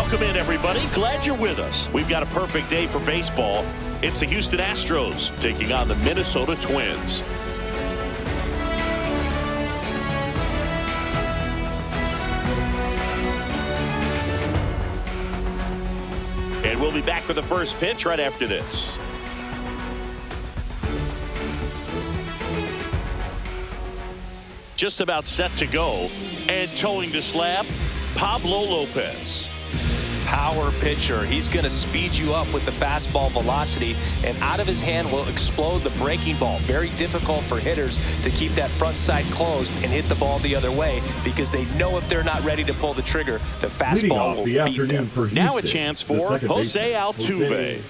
Welcome in, everybody. Glad you're with us. We've got a perfect day for baseball. It's the Houston Astros taking on the Minnesota Twins. And we'll be back with the first pitch right after this. Just about set to go, and towing the slab, Pablo Lopez. Power pitcher. He's going to speed you up with the fastball velocity, and out of his hand will explode the breaking ball. Very difficult for hitters to keep that front side closed and hit the ball the other way, because they know if they're not ready to pull the trigger, the fastball will beat them. Now a chance for Jose Altuve.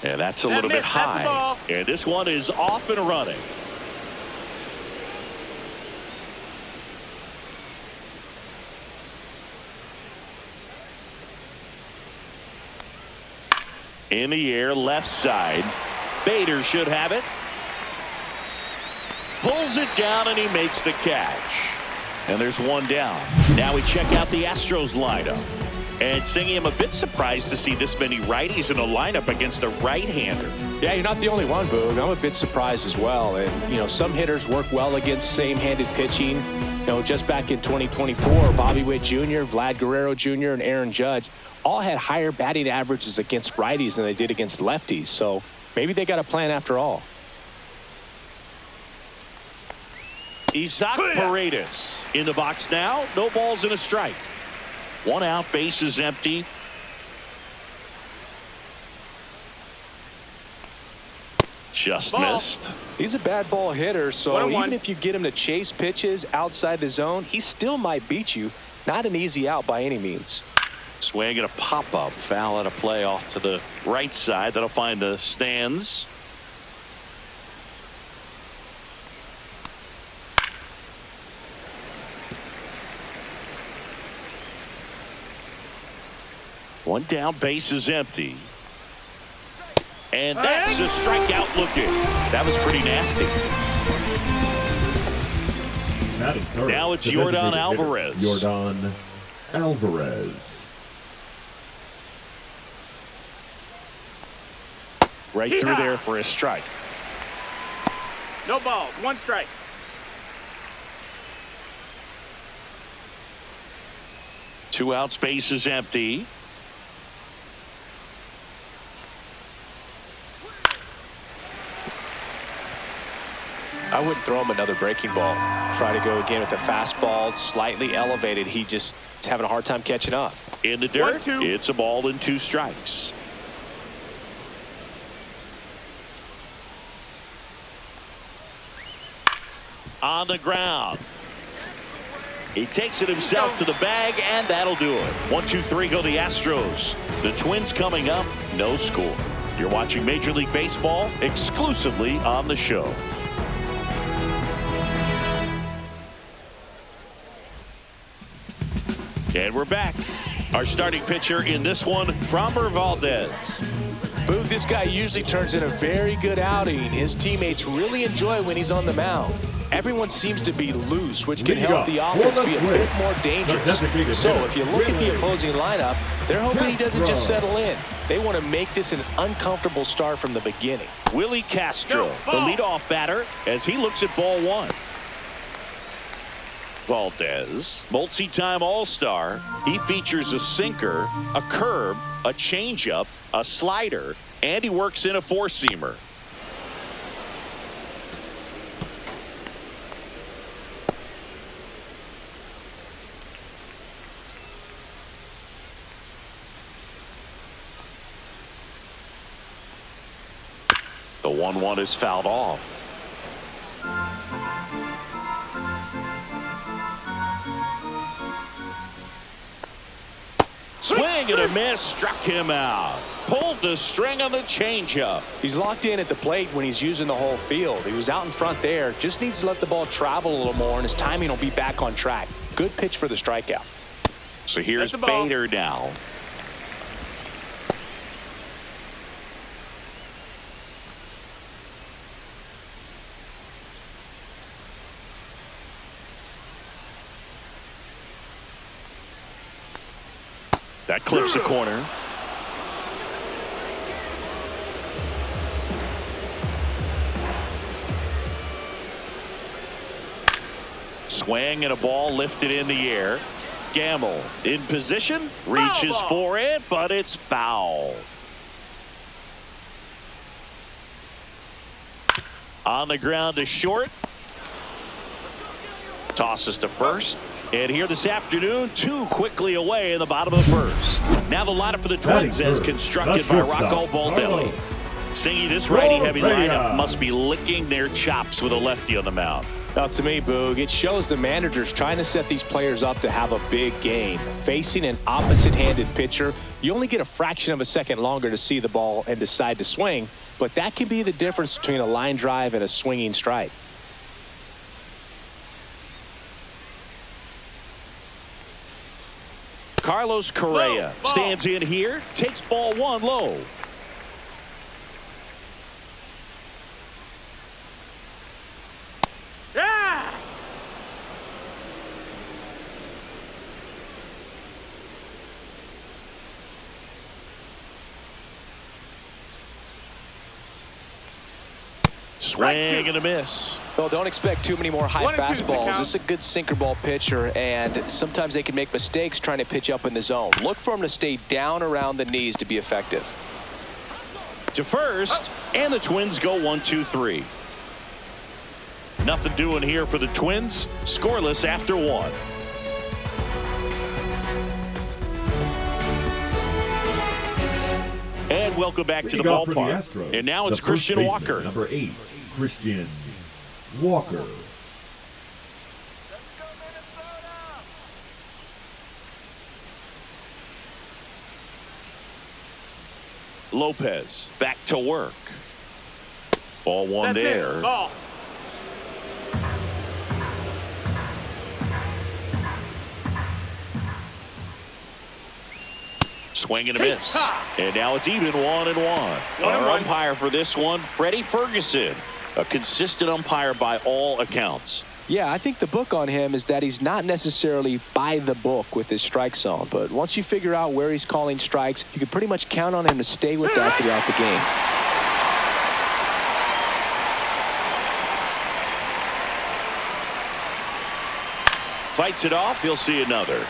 And that's a little bit high. And this one is off and running. In the air, left side. Bader should have it. Pulls it down, and he makes the catch. And there's one down. Now we check out the Astros lineup. And Singy, I'm a bit surprised to see this many righties in the lineup against a right-hander. Yeah, you're not the only one, Boog. I'm a bit surprised as well. And, you know, some hitters work well against same-handed pitching. You know, just back in 2024, Bobby Witt Jr., Vlad Guerrero Jr., and Aaron Judge all had higher batting averages against righties than they did against lefties. So maybe they got a plan after all. Isaac Paredes in the box now. No balls and a strike. One out, base is empty. Just missed. He's a bad ball hitter, so even if you get him to chase pitches outside the zone, he still might beat you. Not an easy out by any means. Swing and a pop-up. Foul and a play off to the right side. That'll find the stands. One down, base is empty. And that's a strikeout looking. That was pretty nasty. Now it's Yordan Alvarez. Yordan Alvarez. Right through there for a strike. No balls, one strike. Two outs, base is empty. I wouldn't throw him another breaking ball. Try to go again with the fastball, slightly elevated. He just is having a hard time catching up. In the dirt, it's a ball and two strikes. On the ground. He takes it himself to the bag, and that'll do it. 1, 2, 3 go the Astros. The Twins coming up, no score. You're watching Major League Baseball exclusively on the show. And we're back. Our starting pitcher in this one, Framber Valdez. Boog, this guy usually turns in a very good outing. His teammates really enjoy when he's on the mound. Everyone seems to be loose, which can help the offense be a bit more dangerous. So if you look at the opposing lineup, they're hoping he doesn't just settle in. They want to make this an uncomfortable start from the beginning. Willie Castro, the leadoff batter, as he looks at ball one. Valdez, multi-time All-Star. He features a sinker, a curve, a changeup, a slider, and he works in a four-seamer. The 1-1 is fouled off. Swing and a miss, struck him out. Pulled the string on the changeup. He's locked in at the plate when he's using the whole field. He was out in front there. Just needs to let the ball travel a little more, and his timing will be back on track. Good pitch for the strikeout. So here's Bader now. That clips the corner. Swing and a ball lifted in the air. Gamble in position, reaches for it, but it's foul. On the ground to short. Tosses to first. And here this afternoon, two quickly away in the bottom of the first. Now the lineup for the Twins as constructed by Rocco Baldelli. Singy, this righty-heavy lineup must be licking their chops with a lefty on the mound. Now, to me, Boog, it shows the manager's trying to set these players up to have a big game. Facing an opposite-handed pitcher, you only get a fraction of a second longer to see the ball and decide to swing, but that can be the difference between a line drive and a swinging strike. Carlos Correa stands in here, takes ball one low. Yeah! Swing and a miss. Well, don't expect too many more high 1-2 fastballs. This is a good sinker ball pitcher, and sometimes they can make mistakes trying to pitch up in the zone. Look for him to stay down around the knees to be effective. To first, and the Twins go 1-2-3. Nothing doing here for the Twins. Scoreless after one. And welcome back to the ballpark. And now it's Christian Walker. Number 8, Christian Walker. Lopez back to work. Ball one there. It. Ball. Swing and a miss. And now it's even 1-1. Our umpire for this one, Freddie Ferguson. A consistent umpire by all accounts. Yeah, I think the book on him is that he's not necessarily by the book with his strike zone. But once you figure out where he's calling strikes, you can pretty much count on him to stay with that throughout the game. Fights it off. He'll see another.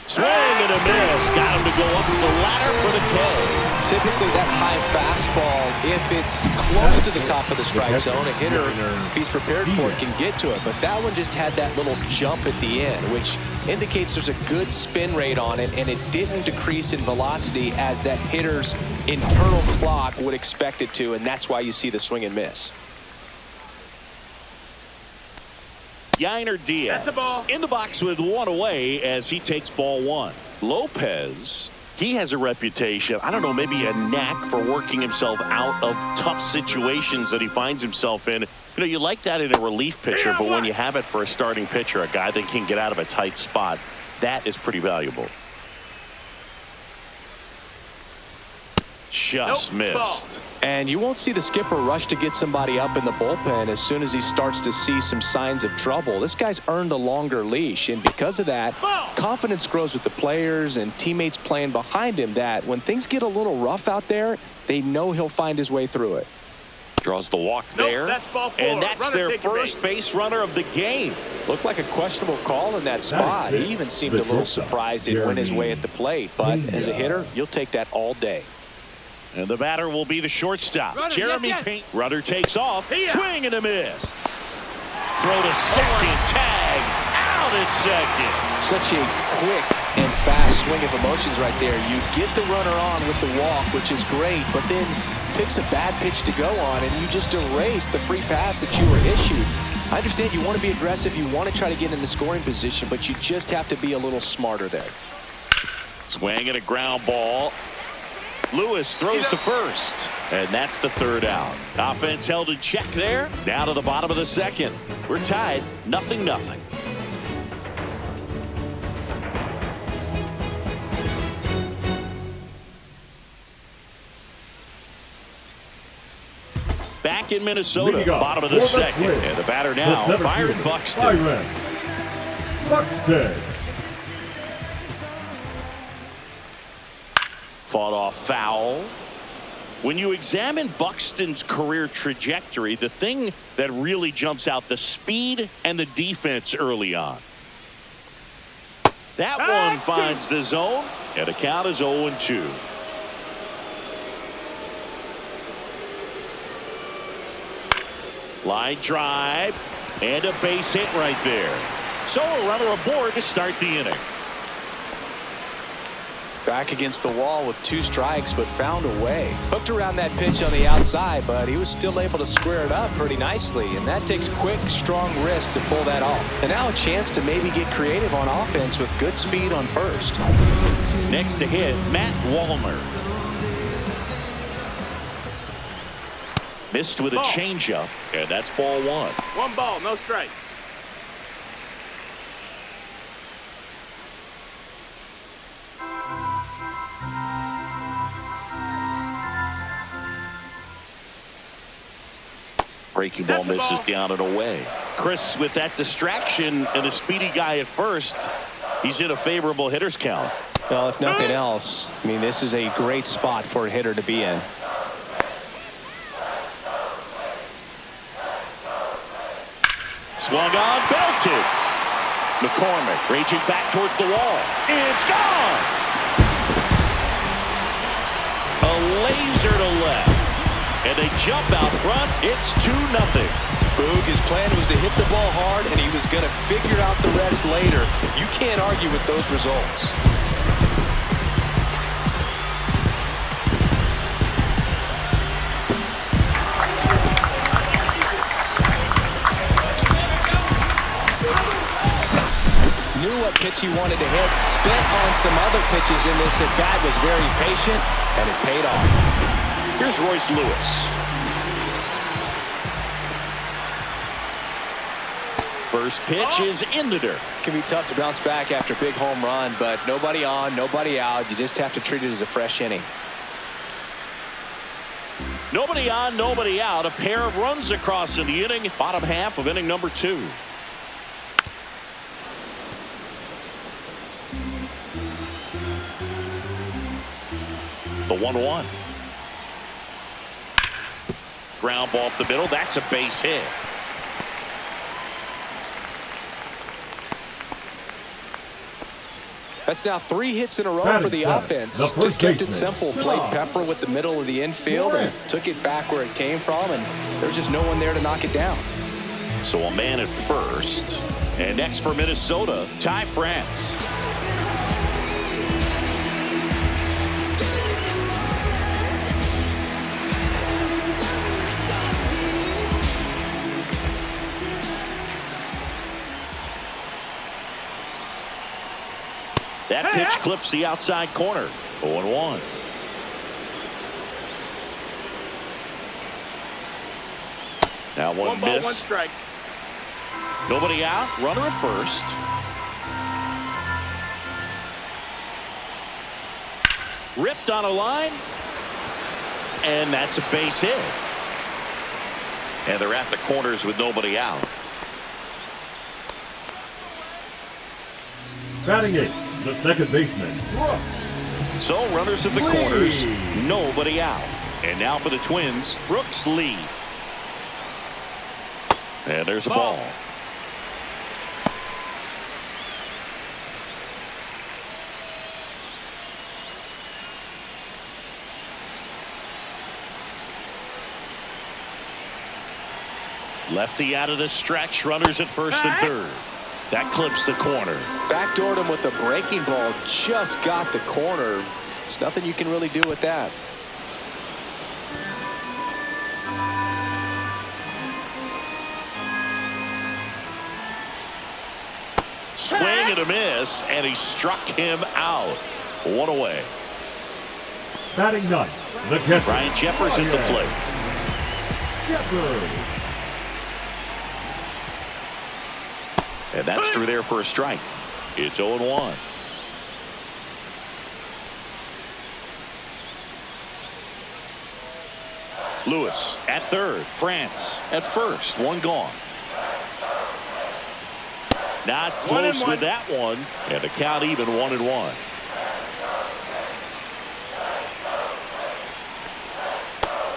Swing and a miss. Got him to go up the ladder for the K. Typically, that high fastball, if it's close to the top of the strike zone, a hitter, if he's prepared for it, can get to it. But that one just had that little jump at the end, which indicates there's a good spin rate on it, and it didn't decrease in velocity as that hitter's internal clock would expect it to, and that's why you see the swing and miss. Yainer Diaz That's a ball. in the box with one away as he takes ball one. Lopez, he has a reputation, I don't know, maybe a knack for working himself out of tough situations that he finds himself in. You know, you like that in a relief pitcher, but when you have it for a starting pitcher, a guy that can get out of a tight spot, that is pretty valuable. Just missed. And you won't see the skipper rush to get somebody up in the bullpen as soon as he starts to see some signs of trouble. This guy's earned a longer leash, and because of that, confidence grows with the players and teammates playing behind him that when things get a little rough out there, they know he'll find his way through it. Draws the walk there. That's ball 4. And that's Runner their first base runner of the game. Looked like a questionable call in that spot. He even seemed a little surprised it went his way at the plate. But as a hitter, you'll take that all day. And the batter will be the shortstop, Runner, Jeremy Payne. Runner takes off. Swing and a miss. Throw to second. Tag. Out at second. Such a quick and fast swing of emotions right there. You get the runner on with the walk, which is great, but then picks a bad pitch to go on, and you just erase the free pass that you were issued. I understand you want to be aggressive. You want to try to get in the scoring position, but you just have to be a little smarter there. Swing and a ground ball. Lewis throws to first, and that's the third out. Offense held in check there. Down to the bottom of the second. We're tied, 0-0. back in Minnesota. Leading off Bottom of the for the second. Twins, And the batter the now, 17th, Byron Buxton. Byron Buxton. Fought off foul. When you examine Buxton's career trajectory, the thing that really jumps out, the speed and the defense early on. That one finds the zone, and the count is 0-2. Line drive, and a base hit right there. So a runner aboard to start the inning. Back against the wall with 2 strikes, but found a way. Hooked around that pitch on the outside, but he was still able to square it up pretty nicely, and that takes quick, strong wrist to pull that off. And now a chance to maybe get creative on offense with good speed on first. Next to hit, Matt Wallner. Missed with a changeup, and that's ball 1. 1 ball, no strikes. Breaking ball misses down and away. Chris, with that distraction and a speedy guy at first, he's in a favorable hitter's count. Well, if nothing else, I mean, this is a great spot for a hitter to be in. Swung on, belted. McCormick raging back towards the wall. It's gone. A laser to left. And they jump out front. It's 2-0. Boog, his plan was to hit the ball hard, and he was going to figure out the rest later. You can't argue with those results. Knew what pitch he wanted to hit. Spent on some other pitches in this at-bat. Was very patient, and it paid off. Here's Royce Lewis. First pitch is in the dirt. It can be tough to bounce back after a big home run, but nobody on, nobody out. You just have to treat it as a fresh inning. Nobody on, nobody out. A pair of runs across in the inning. Bottom half of inning number 2. The 1-1. Ground ball up the middle. That's a base hit. That's now 3 hits in a row for the offense. Just kept it simple. Played Pepper with the middle of the infield and took it back where it came from, and there's just no one there to knock it down. So a man at first. And next for Minnesota, Ty France. That pitch clips the outside corner. 0-1. Now 1 ball, miss. 1 strike. Nobody out. Runner at first. Ripped on a line. And that's a base hit. And they're at the corners with nobody out. Batting 8, the second baseman, Brooks. So runners at the corners, nobody out. And now for the Twins, Brooks lead. And there's a ball. Lefty out of the stretch, runners at first and third. That clips the corner. Backdoored him with a breaking ball. Just got the corner. There's nothing you can really do with that. Swing and a miss, and he struck him out. 1 away. Batting 9, the catcher, Ryan Jeffers in the plate. Jeffers. And that's through there for a strike. It's 0-1. Lewis at third. France at first. One gone. Not close with that one. And the count even 1-1.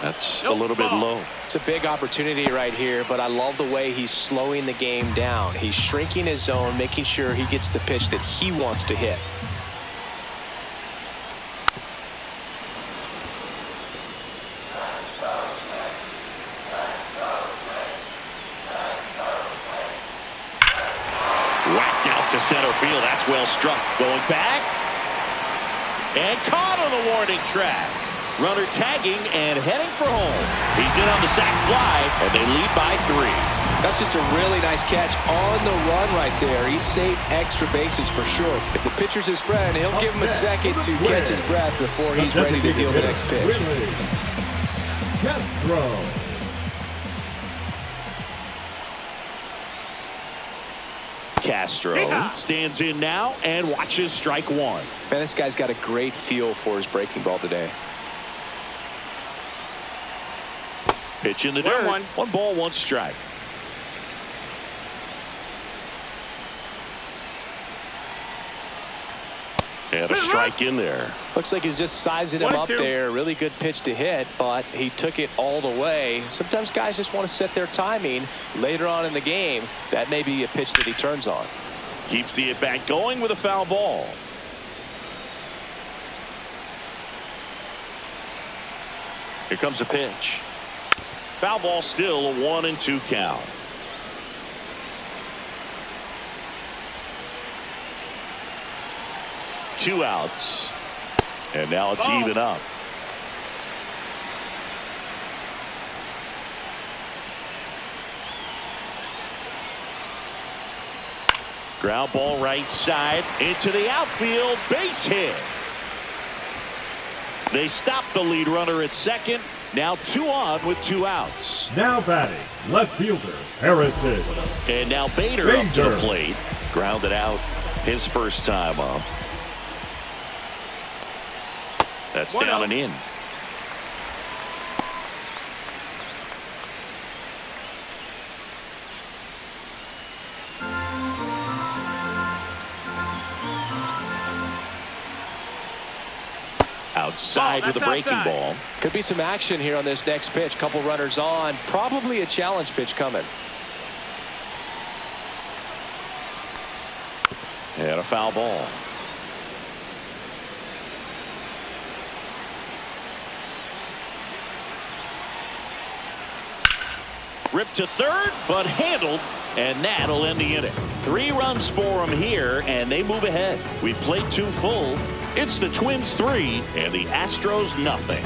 That's a little bit low. It's a big opportunity right here, but I love the way he's slowing the game down. He's shrinking his zone, making sure he gets the pitch that he wants to hit. Whacked out to center field. That's well struck. Going back. And caught on the warning track. Runner tagging and heading for home. He's in on the sac fly, and they lead by 3. That's just a really nice catch on the run right there. He saved extra bases for sure. If the pitcher's his friend, he'll give him a second to catch his breath before he's ready to deal the next pitch. Castro stands in now and watches strike 1. Man, this guy's got a great feel for his breaking ball today. Pitch in the dirt. 1 ball, 1 strike. And a strike in there. Looks like he's just sizing him up there. Really good pitch to hit, but he took it all the way. Sometimes guys just want to set their timing later on in the game. That may be a pitch that he turns on. Keeps the at-bat going with a foul ball. Here comes a pitch. Foul ball, still a 1-2 count. Two outs. And now it's even up. Ground ball right side into the outfield. Base hit. They stop the lead runner at second. Now 2 on with 2 outs. Now batting, left fielder Harrison. And now Bader up to the plate. Grounded out his first time up. That's down and in. Outside with a breaking ball. Could be some action here on this next pitch. Couple runners on. Probably a challenge pitch coming. And a foul ball. Ripped to third, but handled, and that'll end the inning. 3 runs for them here, and they move ahead. We played 2 full. It's the Twins 3 and the Astros nothing.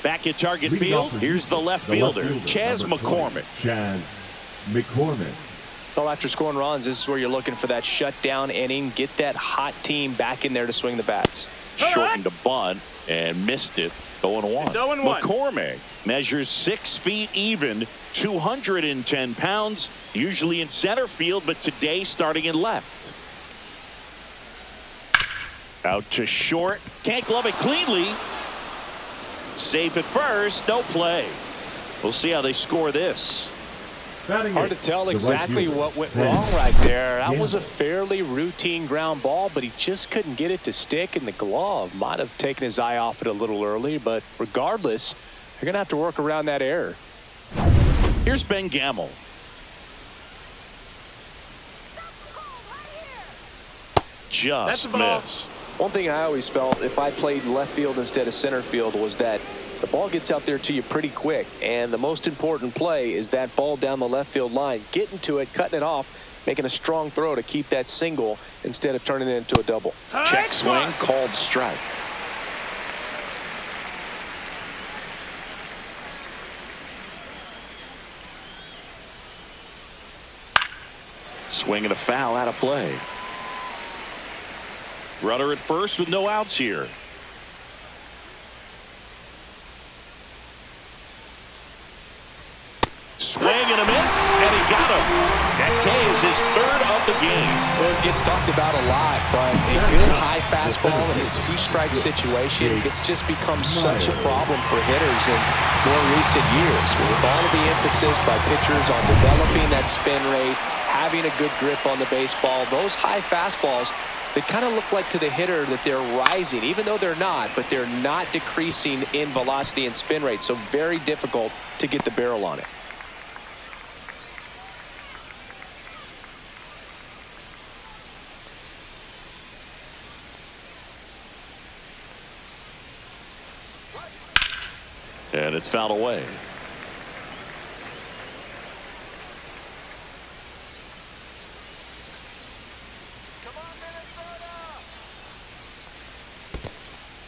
Back at target field, here's the left fielder, Chas McCormick. Chas McCormick. Well, after scoring runs, this is where you're looking for that shutdown inning. Get that hot team back in there to swing the bats. Shortened a bunt and missed it. 0-1. 0-1. McCormick measures 6 feet even, 210 pounds, usually in center field, but today starting in left. Out to short. Can't glove it cleanly. Safe at first. No play. We'll see how they score this. Hard to tell exactly what went wrong right there. That was a fairly routine ground ball, but he just couldn't get it to stick in the glove. Might have taken his eye off it a little early, but regardless, they're going to have to work around that error. Here's Ben Gamel. Just missed. One thing I always felt if I played left field instead of center field was that the ball gets out there to you pretty quick, and the most important play is that ball down the left field line, getting to it, cutting it off, making a strong throw to keep that single instead of turning it into a double. Check swing, called strike. Swing and a foul out of play. Runner at first with no outs here. Swing and a miss, and he got him. That K is his third of the game. Well, it's talked about a lot, but a good high fastball in a two-strike situation, it's just become such a problem for hitters in more recent years. With all of the emphasis by pitchers on developing that spin rate, having a good grip on the baseball, those high fastballs, they kind of look like to the hitter that they're rising, even though they're not, but they're not decreasing in velocity and spin rate, so very difficult to get the barrel on it. And it's fouled away.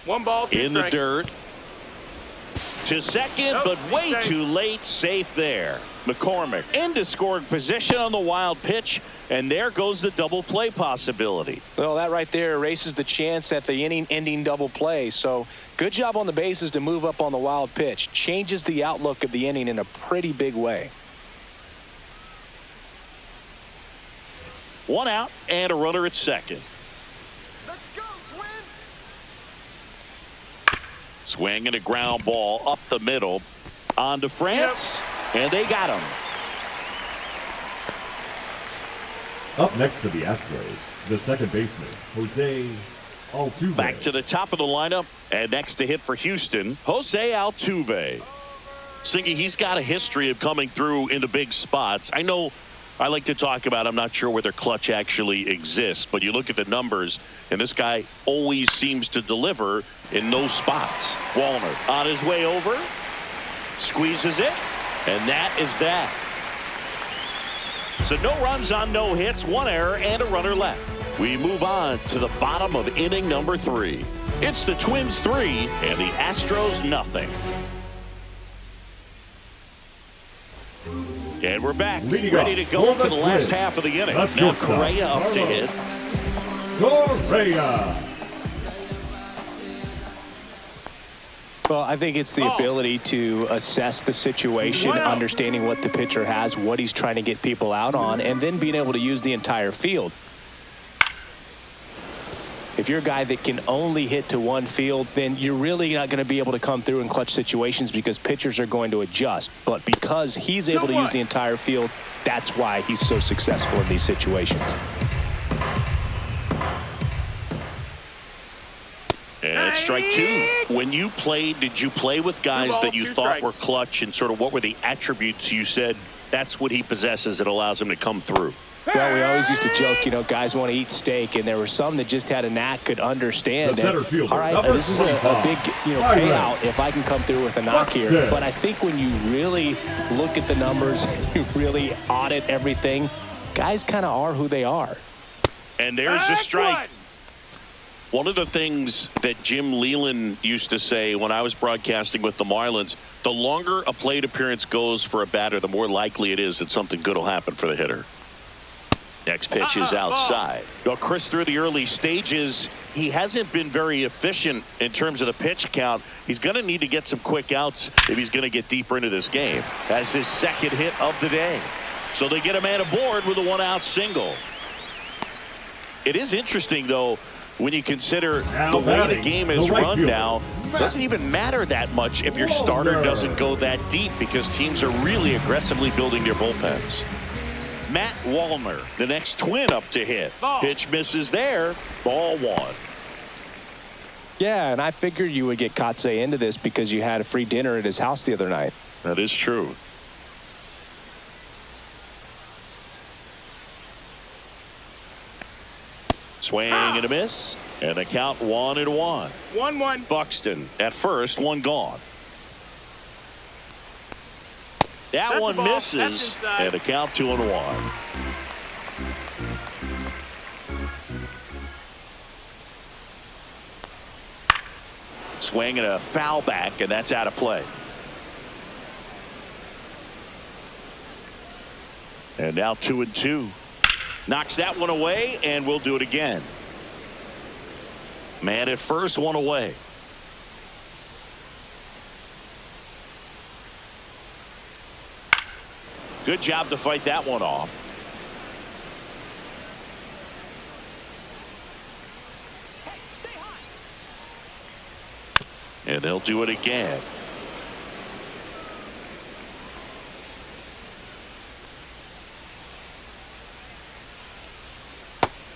One ball, two in the strikes. dirt. To second, but way too late. Safe there. McCormick into scoring position on the wild pitch, and there goes the double play possibility. Well, that right there erases the chance at the inning-ending double play. So good job on the bases to move up on the wild pitch. Changes the outlook of the inning in a pretty big way. One out and a runner at second. Let's go, Twins! Swing and a ground ball up the middle. On to France, and they got him. Up next for the Astros, the second baseman, Jose Altuve. Back to the top of the lineup, and next to hit for Houston, Jose Altuve. Singy, he's got a history of coming through in the big spots. I know I like to talk about, I'm not sure whether clutch actually exists, but you look at the numbers, and this guy always seems to deliver in those spots. Wallner on his way over, squeezes it, and that is that. So no runs on no hits, one error, and a runner left. We move on to the bottom of inning number 3. It's the Twins 3 and the Astros nothing. And we're back, ready to go for the last half of the inning. Now Correa up to hit. Correa. Well, I think it's the ability to assess the situation, understanding what the pitcher has, what he's trying to get people out on, and then being able to use the entire field. If you're a guy that can only hit to one field, then you're really not going to be able to come through in clutch situations because pitchers are going to adjust. But because he's able to use the entire field, that's why he's so successful in these situations. And strike 2. When you played, did you play with guys that you thought were clutch, and sort of what were the attributes you said that's what he possesses that allows him to come through? Well, we always used to joke, you know, guys want to eat steak, and there were some that just had a knack, could understand. And, all right, this is a big, payout if I can come through with a knock here. But I think when you really look at the numbers, you really audit everything, guys kind of are who they are. And there's a strike. One of the things that Jim Leland used to say when I was broadcasting with the Marlins, the longer a plate appearance goes for a batter, the more likely it is that something good will happen for the hitter. Next pitch is outside. Well, Chris, through the early stages, he hasn't been very efficient in terms of the pitch count. He's going to need to get some quick outs if he's going to get deeper into this game. That's his second hit of the day. So they get a man aboard with a one-out single. It is interesting, though, when you consider the way the game is run now, it doesn't even matter that much if your starter doesn't go that deep because teams are really aggressively building their bullpens. Matt Wallner, the next Twin up to hit. Pitch misses there. Ball 1. Yeah, and I figured you would get Kotsay into this because you had a free dinner at his house the other night. That is true. Swing and a miss, and the count 1-1. 1-1. Buxton at first, one gone. That one misses, and the count 2-1. Swing and a foul back, and that's out of play. And now 2-2. Knocks that one away, and we'll do it again. Man at first, one away. Good job to fight that one off. And they'll do it again.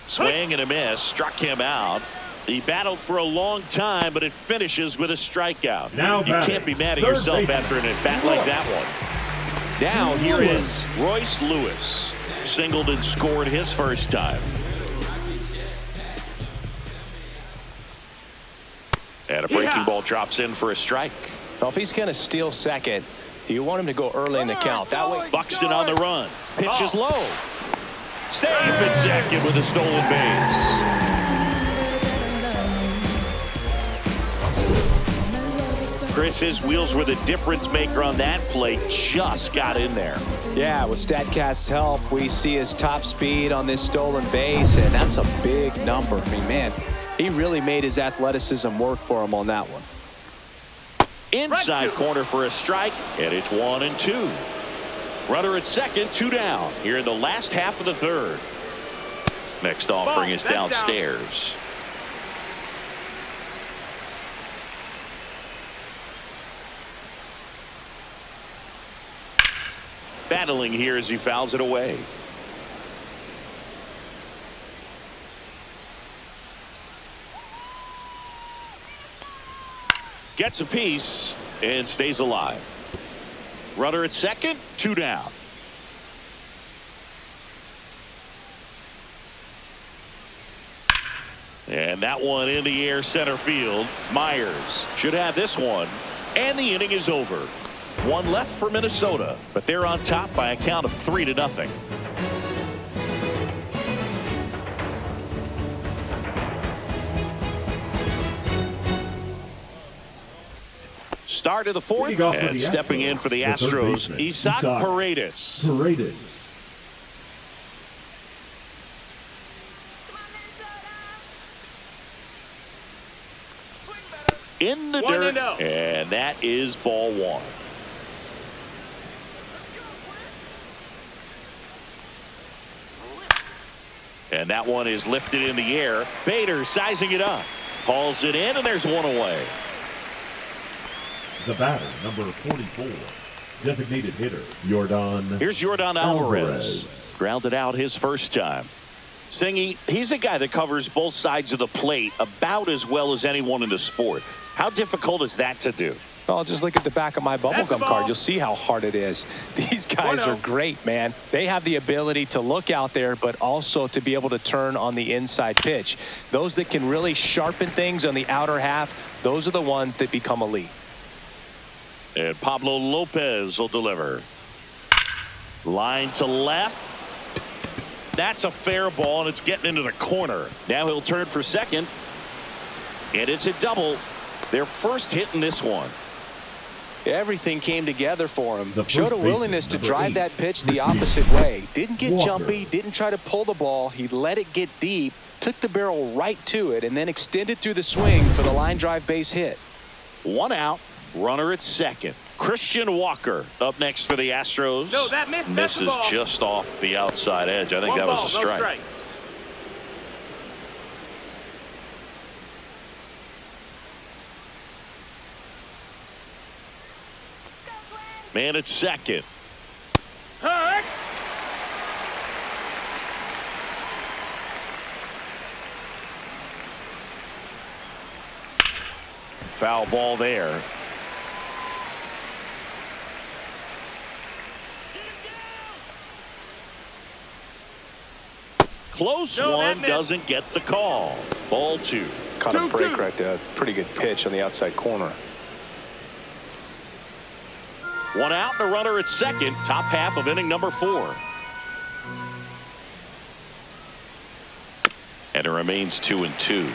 Swing and a miss. Struck him out. He battled for a long time, but it finishes with a strikeout. Now you can't be mad at yourself after an at-bat like that one. Now here is Royce Lewis. Singled and scored his first time. And a breaking ball drops in for a strike. Well, if he's going to steal second, you want him to go early in the count. That way, Buxton on the run. Pitch is low. Safe at second with a stolen base. Chris, his wheels were the difference maker on that play. Just got in there. Yeah, with StatCast's help, we see his top speed on this stolen base, and that's a big number. I mean, man, he really made his athleticism work for him on that one. Inside corner for a strike, and it's 1-2. Runner at second, 2 down here in the last half of the third. Next offering is downstairs. Battling here as he fouls it away. Gets a piece and stays alive. Runner at second, 2 down. And that one in the air center field. Myers should have this one. And the inning is over. 1 left for Minnesota, but they're on top by a count of 3-0. Start of the fourth, and stepping in for the Astros, Isaac Paredes. In the dirt, and that is ball 1. And that one is lifted in the air. Bader sizing it up. Hauls it in, and there's 1 away. The batter, number 44, designated hitter, Yordan. Here's Yordan Alvarez. Grounded out his first time. Singy, he's a guy that covers both sides of the plate about as well as anyone in the sport. How difficult is that to do? Well, just look at the back of my bubblegum card. You'll see how hard it is. These guys are great, man. They have the ability to look out there, but also to be able to turn on the inside pitch. Those that can really sharpen things on the outer half, those are the ones that become elite. And Pablo Lopez will deliver. Line to left. That's a fair ball, and it's getting into the corner. Now he'll turn for second. And it's a double. Their first hit in this one. Everything came together for him. Showed a willingness to drive that pitch the opposite way. Didn't get jumpy, didn't try to pull the ball. He let it get deep, took the barrel right to it, and then extended through the swing for the line drive base hit. 1 out, runner at second. Christian Walker up next for the Astros. No, that misses just off the outside edge. I think that was a strike. Man at second. Hurt. Foul ball there. Close one, doesn't get the call. Ball 2. Caught a break right there. Pretty good pitch on the outside corner. 1 out and a runner at second. Top half of inning number 4. And it remains 2-2.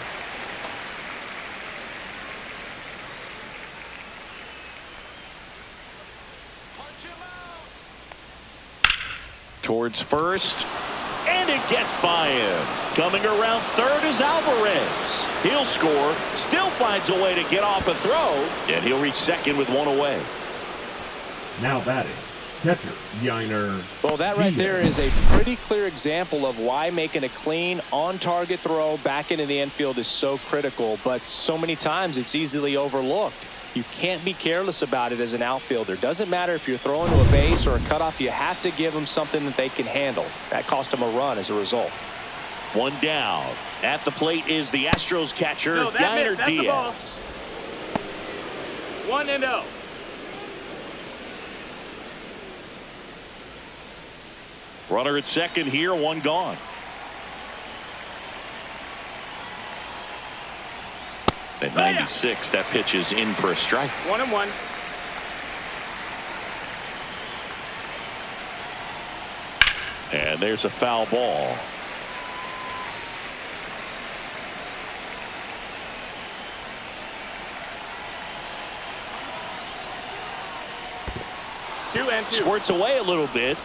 Towards first. And it gets by him. Coming around third is Alvarez. He'll score. Still finds a way to get off a throw. And he'll reach second with 1 away. Now batting, Catcher, Yiner. Well, that right there is a pretty clear example of why making a clean, on-target throw back into the infield is so critical, but so many times it's easily overlooked. You can't be careless about it as an outfielder. Doesn't matter if you're throwing to a base or a cutoff, you have to give them something that they can handle. That cost them a run as a result. One down. At the plate is the Astros catcher, Yiner Diaz. 1-0. Runner at second here, one gone. At 96, that pitch is in for a strike. 1-1. And there's a foul ball. Squirts away a little bit.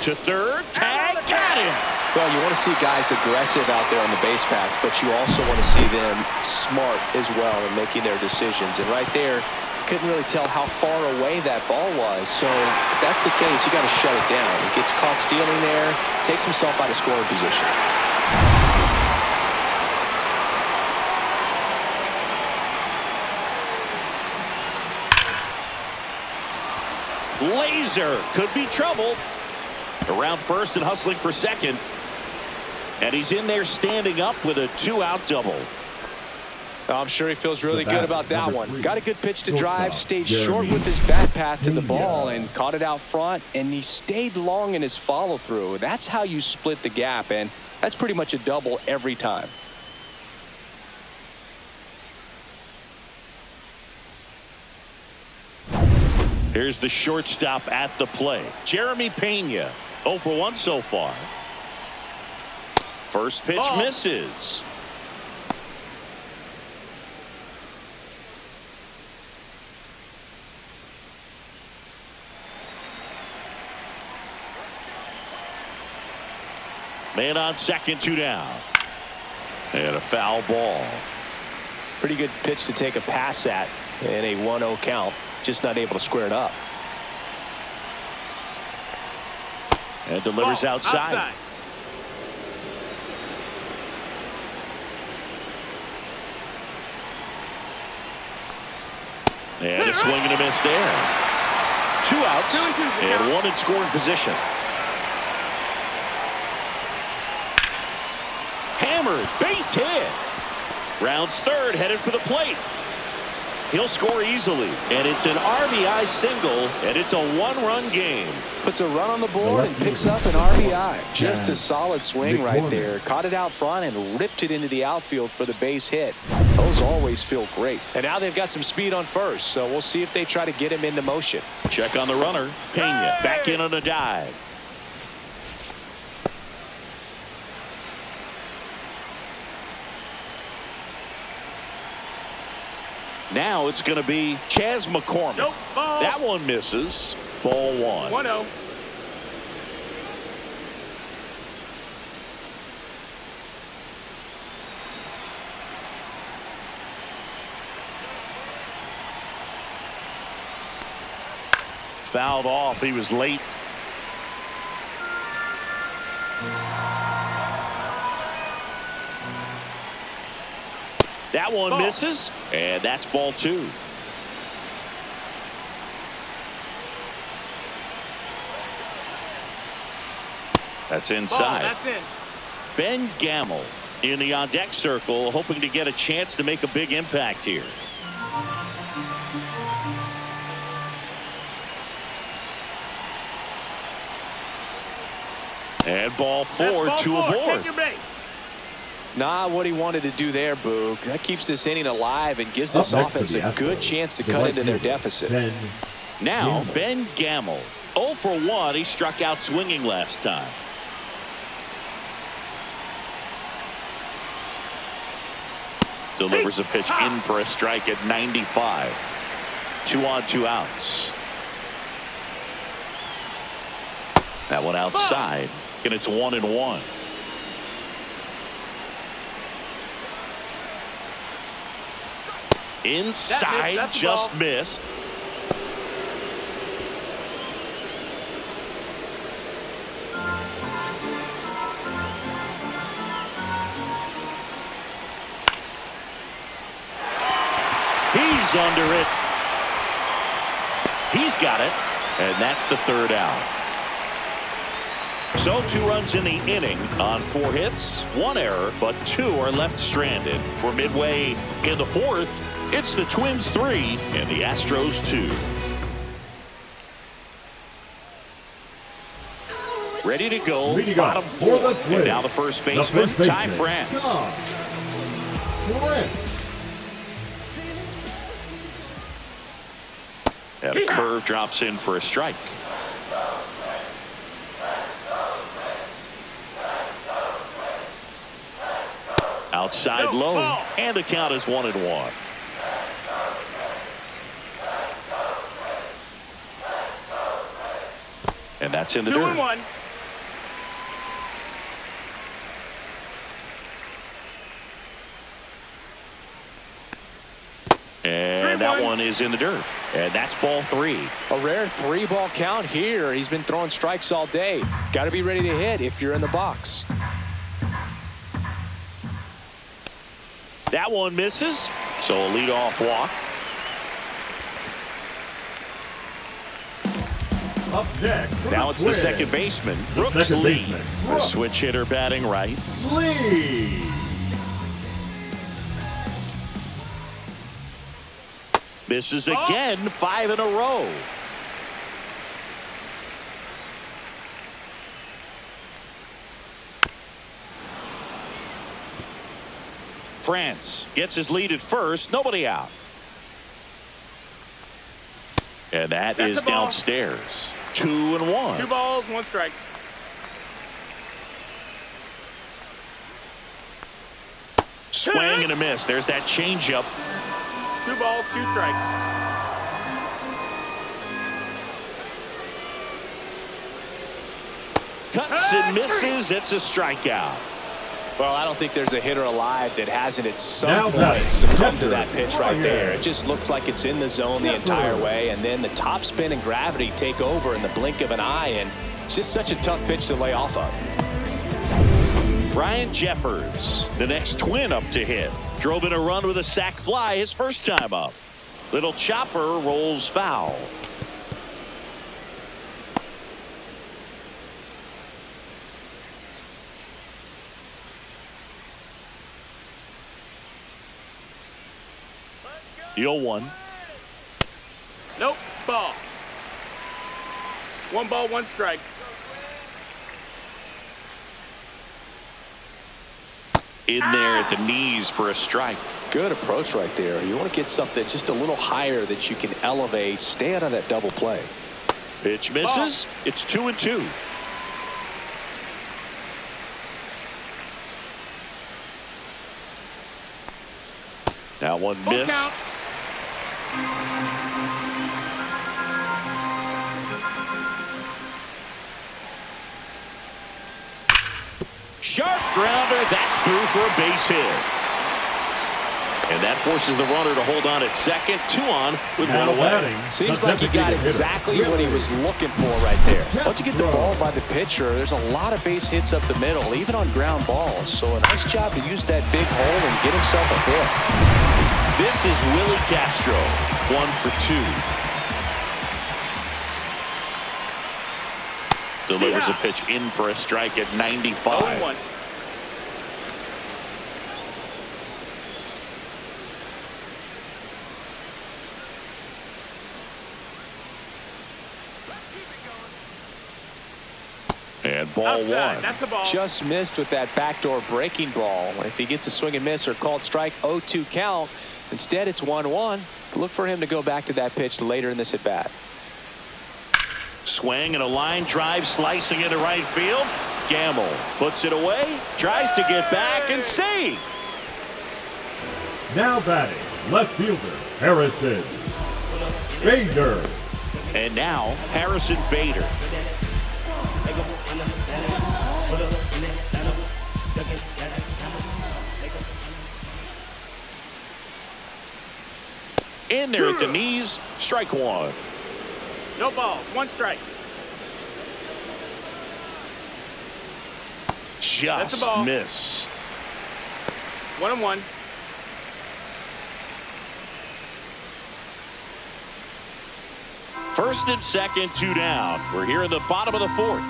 To third, tag, got him. Well, you want to see guys aggressive out there on the base paths, but you also want to see them smart as well in making their decisions. And right there, couldn't really tell how far away that ball was. So if that's the case, you got to shut it down. He gets caught stealing there, takes himself out of scoring position. Laser could be trouble. Around first and hustling for second. And he's in there standing up with a 2-out double. I'm sure he feels really good about that one. Got a good pitch to drive, stayed Jeremy short with his bat path to the ball and caught it out front, and he stayed long in his follow-through. That's how you split the gap, and that's pretty much a double every time. Here's the shortstop at the plate, Jeremy Pena. 0 for 1 so far. First pitch misses. Man on second, 2 down. And a foul ball. Pretty good pitch to take a pass at in a 1-0 count. Just not able to square it up. And delivers outside. And a swing and a miss there. 2 outs and 1 in scoring position. Hammered, base hit. Rounds third, headed for the plate. He'll score easily, and it's an RBI single, and it's a 1-run game. Puts a run on the board and picks up an RBI. Just a solid swing right there. Caught it out front and ripped it into the outfield for the base hit. Those always feel great. And now they've got some speed on first, so we'll see if they try to get him into motion. Check on the runner. Pena back in on a dive. Now it's going to be Chas McCormick. Nope, ball. That one misses. Ball 1. 1-0. Fouled off. He was late. That one misses, and that's ball 2. That's inside. That's in. Ben Gamel in the on-deck circle, hoping to get a chance to make a big impact here. And ball 4, 2 aboard. Not what he wanted to do there, Boog. That keeps this inning alive and gives this offense a good chance to cut into their deficit. Now, Ben Gamel. 0 for 1. He struck out swinging last time. Delivers a pitch in for a strike at 95. 2 on, 2 outs. That one outside, and it's 1-1. Inside, just missed. He's under it. He's got it. And that's the third out. So 2 runs in the inning on 4 hits, 1 error, but 2 are left stranded. We're midway in the 4th. It's the Twins 3 and the Astros 2. Ready to go, bottom 4. And now the first baseman, Ty France. And a curve drops in for a strike. Outside low, and the count is 1-1. And that's in the dirt. 2-1. And that one is in the dirt. And that's ball 3. A rare 3-ball count here. He's been throwing strikes all day. Got to be ready to hit if you're in the box. That one misses. So a leadoff walk. Up next, Now it's the second baseman, Brooks Lee. The switch hitter batting right. Lee. Misses again, 5 in a row. France gets his lead at first, nobody out. And that's is downstairs. 2-1. 2 balls, 1 strike. Swing and a miss. There's that changeup. 2 balls, 2 strikes. Cuts and misses. It's a strikeout. Well, I don't think there's a hitter alive that hasn't at some point succumbed to that pitch right there. It just looks like it's in the zone the entire way, and then the top spin and gravity take over in the blink of an eye, and it's just such a tough pitch to lay off of. Brian Jeffers, the next Twin up to hit. Drove in a run with a sac fly his first time up. Little chopper rolls foul. The 0-1. Nope, ball. 1 ball, 1 strike. In there at the knees for a strike. Good approach right there. You want to get something just a little higher that you can elevate. Stay out of that double play. Pitch misses. It's 2-2. That one missed. Count. Sharp grounder. That's through for a base hit. And that forces the runner to hold on at second. 2 on with 1 away. Seems like he got exactly what he was looking for right there. Once you get the ball by the pitcher, there's a lot of base hits up the middle, even on ground balls. So a nice job to use that big hole and get himself a hit. This is Willie Castro, 1 for 2. Delivers a pitch in for a strike at 95. 0-1. And ball Outside. 1. That's a ball. Just missed with that backdoor breaking ball. If he gets a swing and miss or called strike, 0-2 count. Instead, it's 1-1. Look for him to go back to that pitch later in this at bat. Swing and a line drive slicing into right field. Gamble puts it away, tries to get back and save. Now batting, left fielder Harrison Bader. And now Harrison Bader. In there at the knees, strike 1. No balls, 1 strike. Just missed. 1-1. First and second, 2 down. We're here in the bottom of the 4th.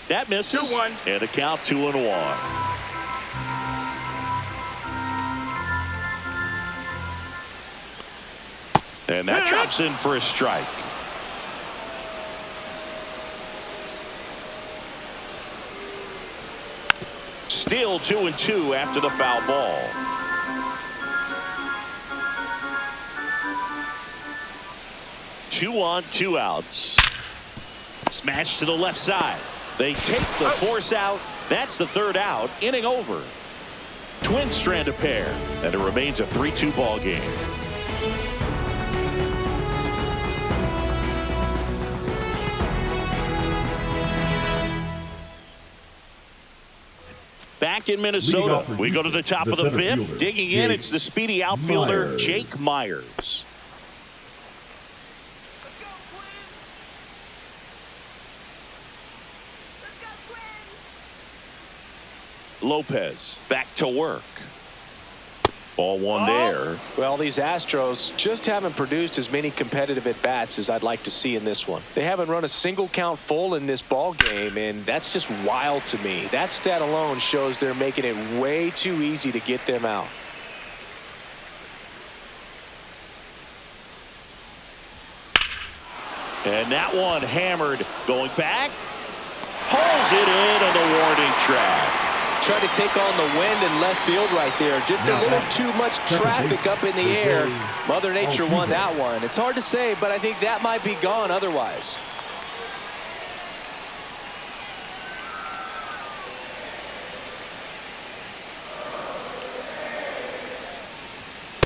That misses. 2-1. And a count 2-1. And that drops in for a strike. Still 2-2 after the foul ball. Two on, 2 outs. Smash to the left side. They take the force out. That's the 3rd out. Inning over. Twins strand a pair, and it remains a 3-2 ball game. Back in Minnesota, we go to the top of the 5th. Digging in, it's the speedy outfielder, Jake Myers. Lopez back to work. Ball 1 there. Well, these Astros just haven't produced as many competitive at-bats as I'd like to see in this one. They haven't run a single count full in this ball game, and that's just wild to me. That stat alone shows they're making it way too easy to get them out. And that one hammered. Going back. Pulls it in on the warning track. Tried to take on the wind in left field right there. Just a little too much traffic up in the air. Mother Nature won that one. It's hard to say, but I think that might be gone otherwise.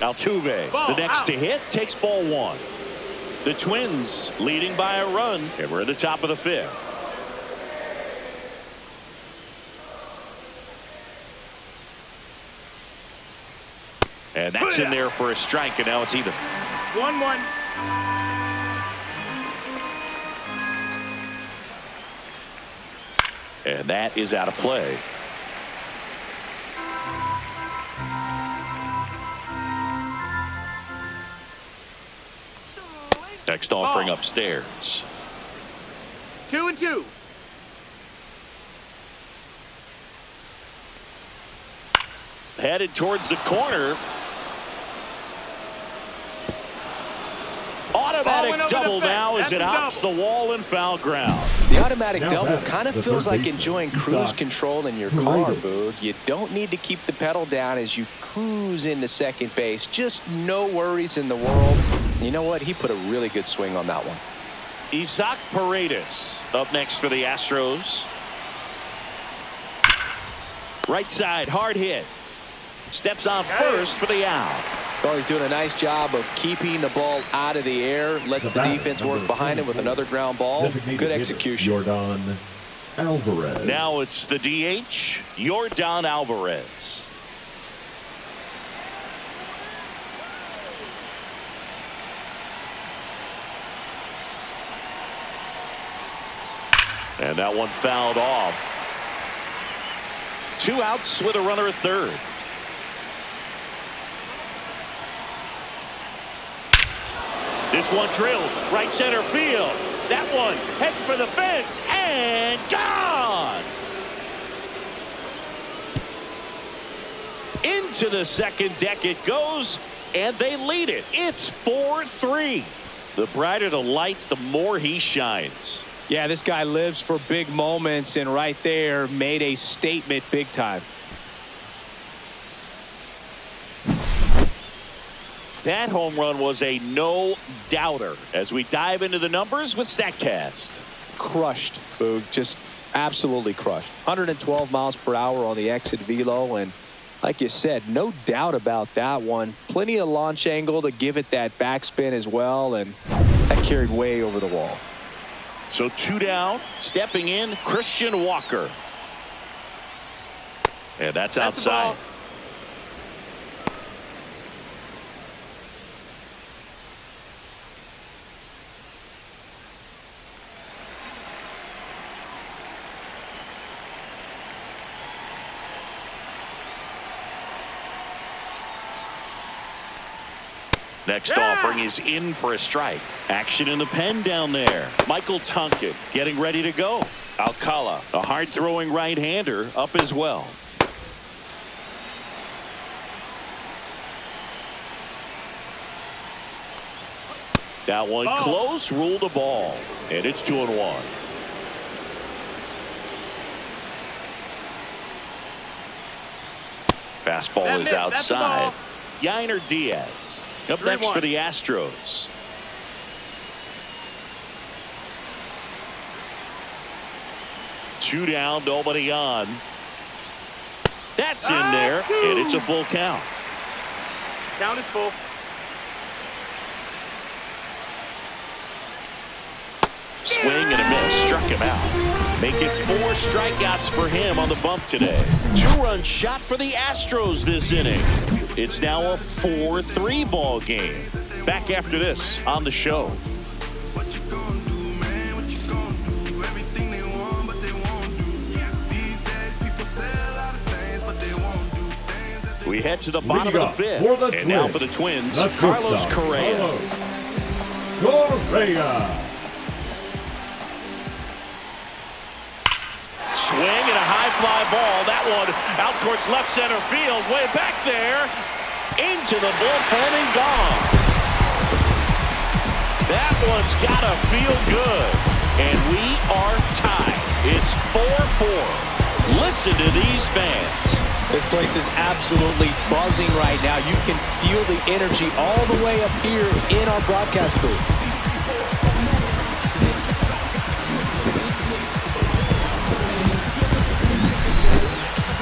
Altuve, the next to hit, takes ball 1. The Twins leading by a run, and we're at the top of the 5th. And that's in there for a strike, and now it's even. 1-1. And that is out of play. Next offering upstairs. 2-2. Headed towards the corner. Automatic double now as it hops the wall and foul ground. The automatic double kind of feels like enjoying cruise control in your car, Boog. You don't need to keep the pedal down as you cruise into second base. Just no worries in the world. You know what? He put a really good swing on that one. Isaac Paredes up next for the Astros. Right side, hard hit. Steps on first for the out. Well, he's doing a nice job of keeping the ball out of the air. Lets the defense work behind it with another ground ball. Good execution. Yordan Alvarez. Now it's the DH, Yordan Alvarez. And that one fouled off. 2 outs with a runner at third. This one drilled right center field. That one heading for the fence and gone. Into the second deck it goes, and they lead it. It's 4-3. The brighter the lights, the more he shines. Yeah, this guy lives for big moments, and right there made a statement big time. That home run was a no-doubter as we dive into the numbers with StatCast. Crushed, Boog. Just absolutely crushed. 112 miles per hour on the exit velo, and like you said, no doubt about that one. Plenty of launch angle to give it that backspin as well, and that carried way over the wall. So 2 down, stepping in, Christian Walker. And that's outside. Next offering is in for a strike. Action in the pen down there. Michael Tonkin getting ready to go. Alcala, a hard-throwing right-hander, up as well. That one close, ruled a ball, and it's 2-1. Fastball is outside. Yainer Diaz up next for the Astros. Two down, nobody on. That's in there, and it's a full count. Count is full. Swing and a miss, struck him out. Make it 4 strikeouts for him on the bump today. 2-run shot for the Astros this inning. It's now a 4-3 ball game. Back after this on the show. We head to the bottom of the 5th. And now for the Twins, Carlos Correa. Swing and a high fly ball. That one out towards left center field. Way back there. Into the bullpen and gone. That one's got to feel good. And we are tied. It's 4-4. Listen to these fans. This place is absolutely buzzing right now. You can feel the energy all the way up here in our broadcast booth.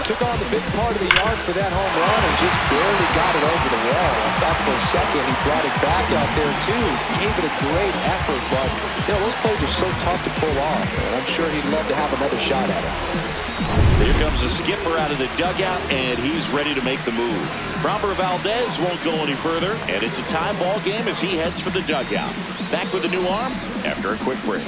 Took on the big part of the yard for that home run and just barely got it over the wall. I thought for a second he brought it back out there too. Gave it a great effort, but you know, those plays are so tough to pull off, and I'm sure he'd love to have another shot at it. Here comes the skipper out of the dugout, and he's ready to make the move. Framber Valdez won't go any further, and it's a tie ball game as he heads for the dugout. Back with a new arm after a quick break.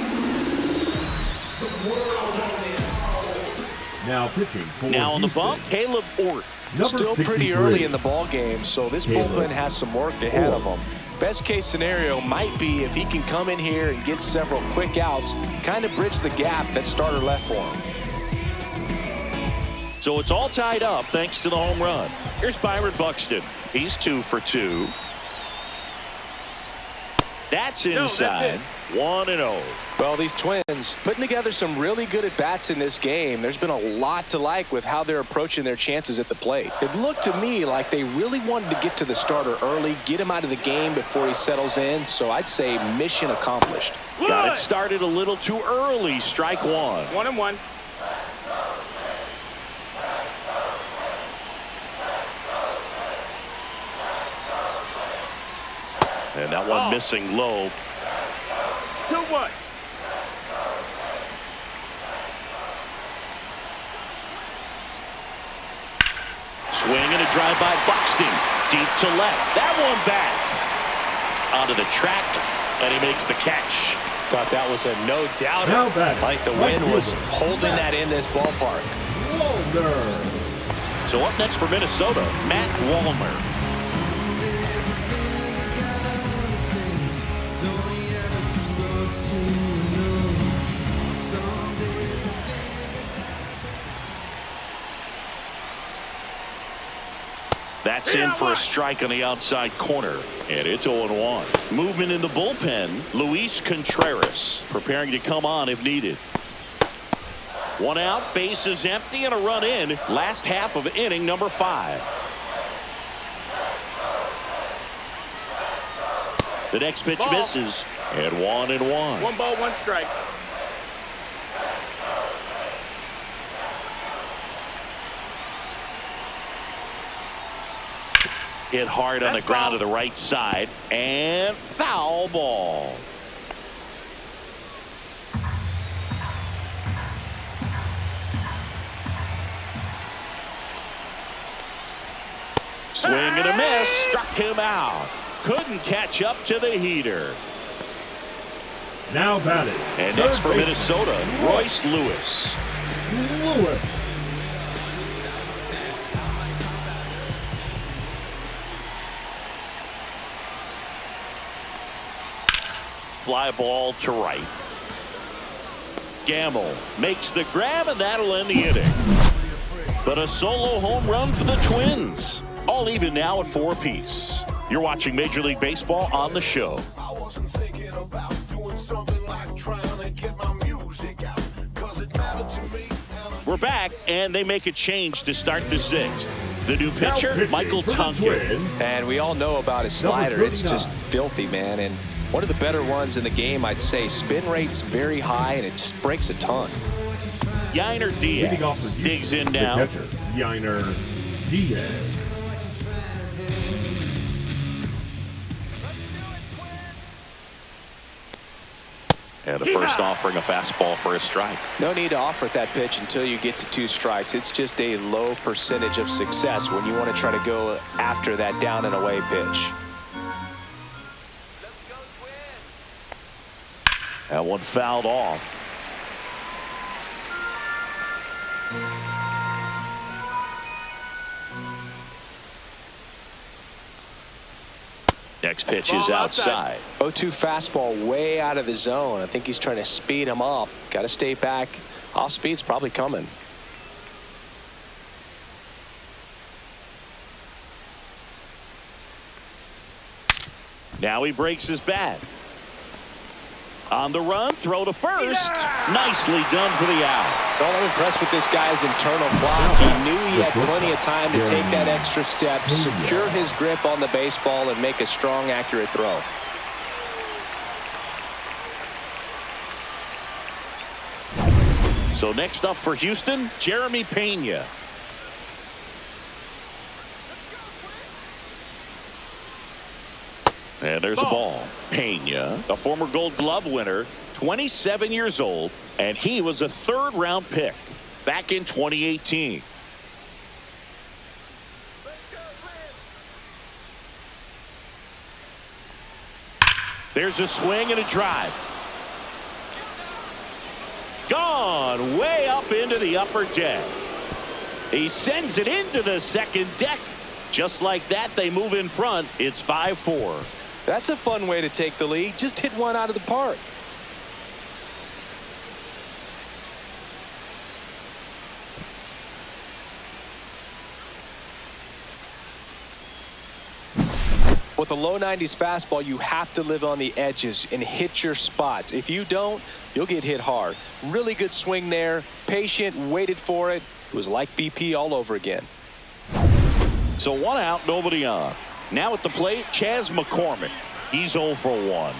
Now pitching for now on the bump, Caleb Ort. Still pretty early in the ball game, so this bullpen has some work ahead of him. Best case scenario might be if he can come in here and get several quick outs, kind of bridge the gap that starter left for him. So it's all tied up thanks to the home run. Here's Byron Buxton. He's 2 for 2. That's inside. 1-0. Well, these Twins putting together some really good at-bats in this game. There's been a lot to like with how they're approaching their chances at the plate. It looked to me like they really wanted to get to the starter early, get him out of the game before he settles in. So I'd say mission accomplished. Got it started a little too early. Strike 1. 1-1. And that one missing low. 2-1. Swing and a drive by Buxton. Deep to left. That one back. Onto the track, and he makes the catch. Thought that was a no-doubter. Like the wind was holding that in this ballpark. So up next for Minnesota, Matt Wallner. That's in for a strike on the outside corner, and it's 0-1. Movement in the bullpen. Luis Contreras preparing to come on if needed. 1 out, base is empty, and a run in. Last half of inning number 5. The next pitch misses, and 1-1. 1 ball, 1 strike. Hit hard on the ground to the right side, and foul ball. Swing and a miss, struck him out. Couldn't catch up to the heater. Now batting. And next for Minnesota, Royce Lewis. fly ball to right. Gamble makes the grab, and that'll end the inning. But a solo home run for the Twins. All even now at 4 apiece. You're watching Major League Baseball on the show. I wasn't thinking about doing something like trying to get my music out, 'cause it mattered to me. We're back, and they make a change to start the 6th. The new pitcher, Michael Tonkin. And we all know about his slider. It's just filthy, man. And one of the better ones in the game, I'd say. Spin rate's very high, and it just breaks a ton. Yainer Diaz digs in now. The catcher, Yainer Diaz. And the first offering a fastball for a strike. No need to offer that pitch until you get to 2 strikes. It's just a low percentage of success when you want to try to go after that down and away pitch. That one fouled off. Next pitch is outside. 0-2 fastball way out of the zone. I think he's trying to speed him up. Got to stay back. Off speed's probably coming. Now he breaks his bat. On the run, throw to first. Nicely done for the out. Well, I'm impressed with this guy's internal clock. He knew he had plenty of time to take that extra step, secure his grip on the baseball, and make a strong, accurate throw. So next up for Houston, Jeremy Pena. And there's a ball. Pena, a former Gold Glove winner, 27 years old, and he was a 3rd-round pick back in 2018. There's a swing and a drive. Gone way up into the upper deck. He sends it into the second deck. Just like that, they move in front. It's 5-4. That's a fun way to take the lead. Just hit one out of the park. With a low 90s fastball, you have to live on the edges and hit your spots. If you don't, you'll get hit hard. Really good swing there. Patient, waited for it. It was like BP all over again. So 1 out, nobody on. Now at the plate, Chas McCormick. He's 0 for 1.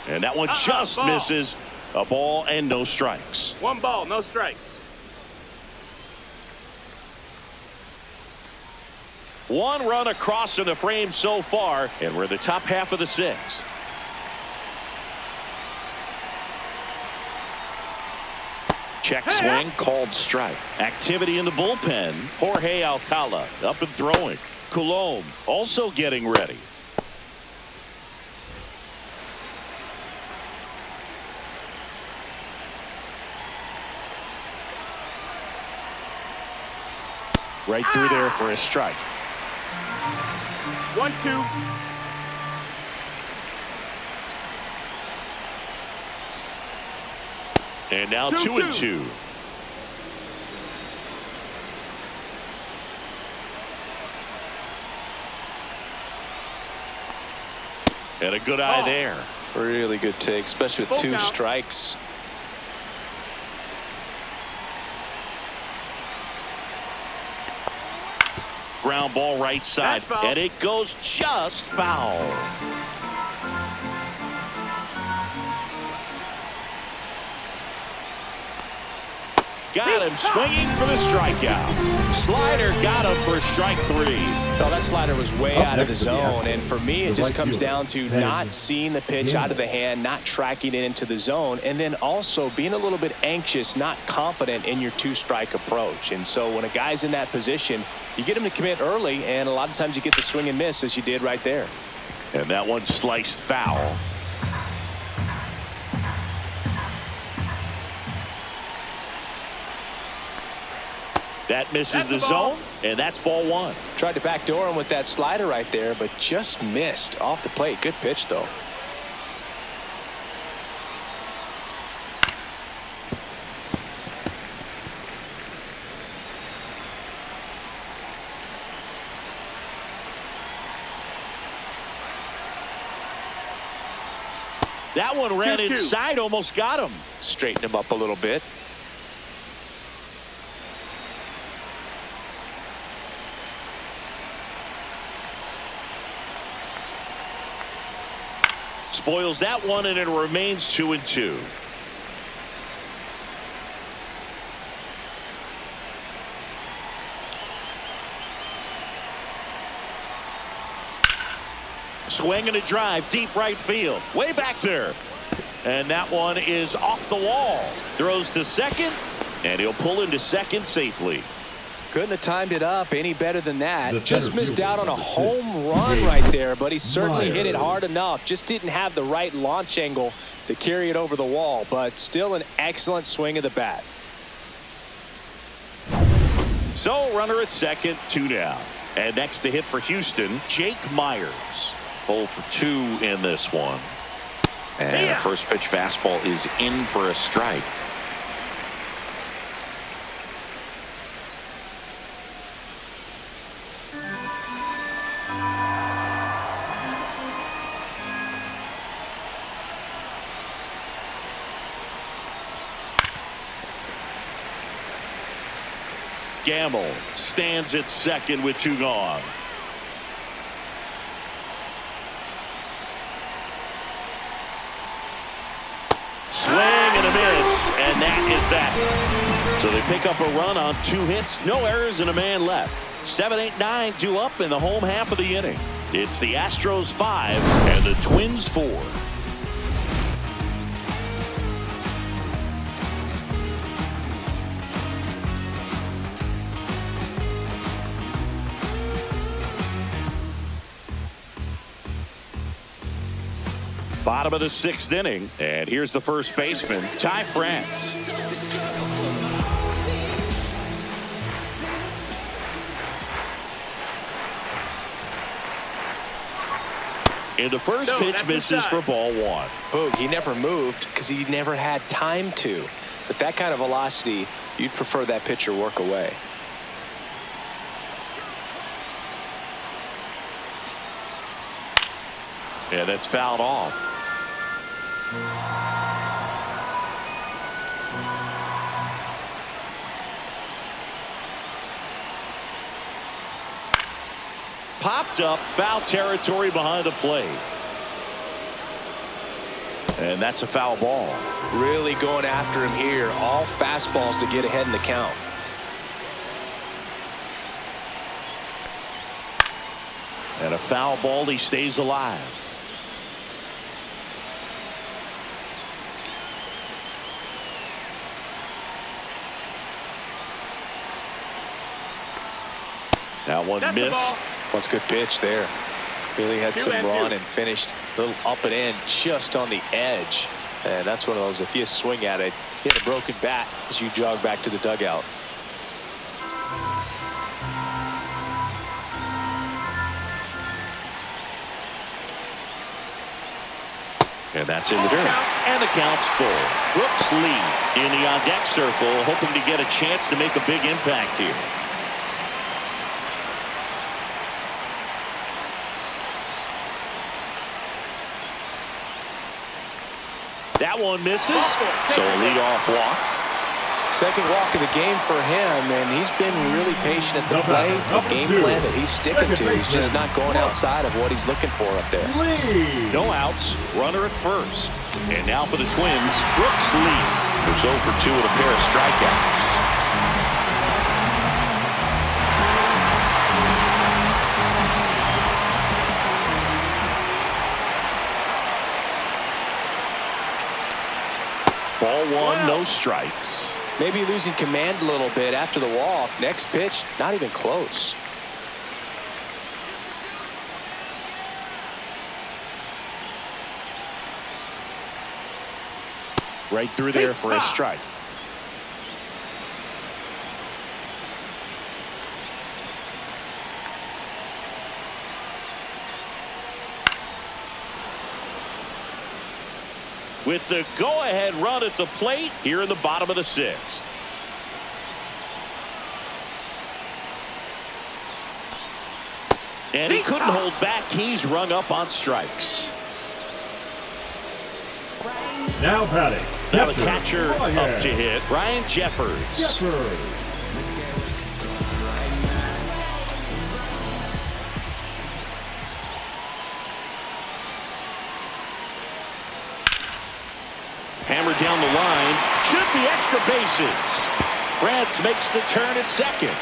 And that one just misses. A ball and no strikes. 1 ball, no strikes. 1 run across in the frame so far, and we're in the top half of the 6th. Check swing, called strike. Activity in the bullpen. Jorge Alcala up and throwing. Coulomb also getting ready. Right through there for a strike. 1-2. And now 2-2. And a good eye there. Really good take, especially with 2 strikes. Ground ball right side, and it goes just foul. Got him swinging for the strikeout. Slider got him for strike 3. No, that slider was way out of the zone, and for me it just comes down to not seeing the pitch out of the hand, not tracking it into the zone, and then also being a little bit anxious, not confident in your 2-strike approach. And so when a guy's in that position, you get him to commit early, and a lot of times you get the swing and miss as you did right there. And that one sliced foul. That misses That's the the ball. zone, and that's ball one. Tried to backdoor him with that slider right there, but just missed off the plate. Good pitch, though. That one ran 2-2. inside, almost got him. Straighten him up a little bit. Spoils that one, and it remains 2-2. Swing and a drive, deep right field, way back there. And that one is off the wall. Throws to second, and he'll pull into second safely. Couldn't have timed it up any better than that. The Just center missed fielder, out on a number home 6, run right there, but he certainly hit it Myers. hard enough. Just didn't have the right launch angle to carry it over the wall, but still an excellent swing of the bat. So runner at second, 2 down. And next to hit for Houston, Jake Myers. 0 for 2 in this one. And a first pitch fastball is in for a strike. Gamble stands at second with 2 gone. Swing and a miss, and that is that. So they pick up a run on 2 hits, no errors, and a man left. 7, 8, 9 due up in the home half of the inning. It's the Astros 5 and the Twins 4. Bottom of the 6th inning, and here's the first baseman, Ty France. And the first pitch misses for ball 1. Boog, he never moved because he never had time to. But that kind of velocity, you'd prefer that pitcher work away. And that's fouled off. Popped up, foul territory behind the plate. And that's a foul ball. Really going after him here. All fastballs to get ahead in the count. And a foul ball, he stays alive. That one That's the missed. ball. That's a good pitch there. Really had some 2-2. run and finished a little up and in just on the edge. And that's one of those, if you swing at it, hit a broken bat as you jog back to the dugout. And that's in the dirt. And the count's full. Brooks Lee in the on-deck circle, hoping to get a chance to make a big impact here. That one misses. So a leadoff walk. Second walk of the game for him, and he's been really patient at the Number plate. The game 2. plan that he's sticking Second to, he's just baseman, not going outside of what he's looking for up there. Lee. No outs. Runner at first. And now for the Twins, Brooks Lee, who's 0 for 2 with a pair of strikeouts. Ball 1, no strikes. Maybe losing command a little bit after the walk. Next pitch, not even close. Right through there for a strike. with the go-ahead run at the plate here in the bottom of the 6th. And he couldn't hold back. He's rung up on strikes. Now batting. Now the catcher up to hit, Ryan Jeffers. Hammered down the line. Should be extra bases. France makes the turn at second.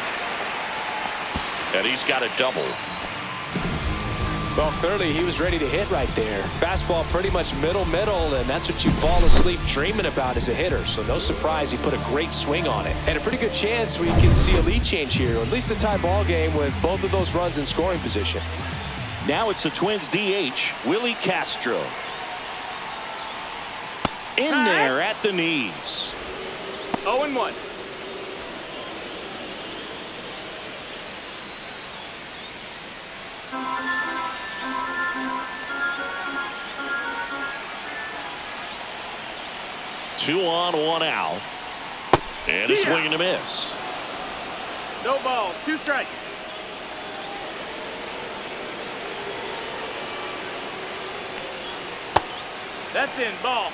And he's got a double. Well, clearly he was ready to hit right there. Fastball pretty much middle, and that's what you fall asleep dreaming about as a hitter. So no surprise he put a great swing on it. And a pretty good chance we can see a lead change here, or at least a tie ball game with both of those runs in scoring position. Now it's the Twins DH, Willie Castro. In there at the knees. 0-1. Two on, one out. And a swing and a miss. No balls, 2 strikes. That's in, ball.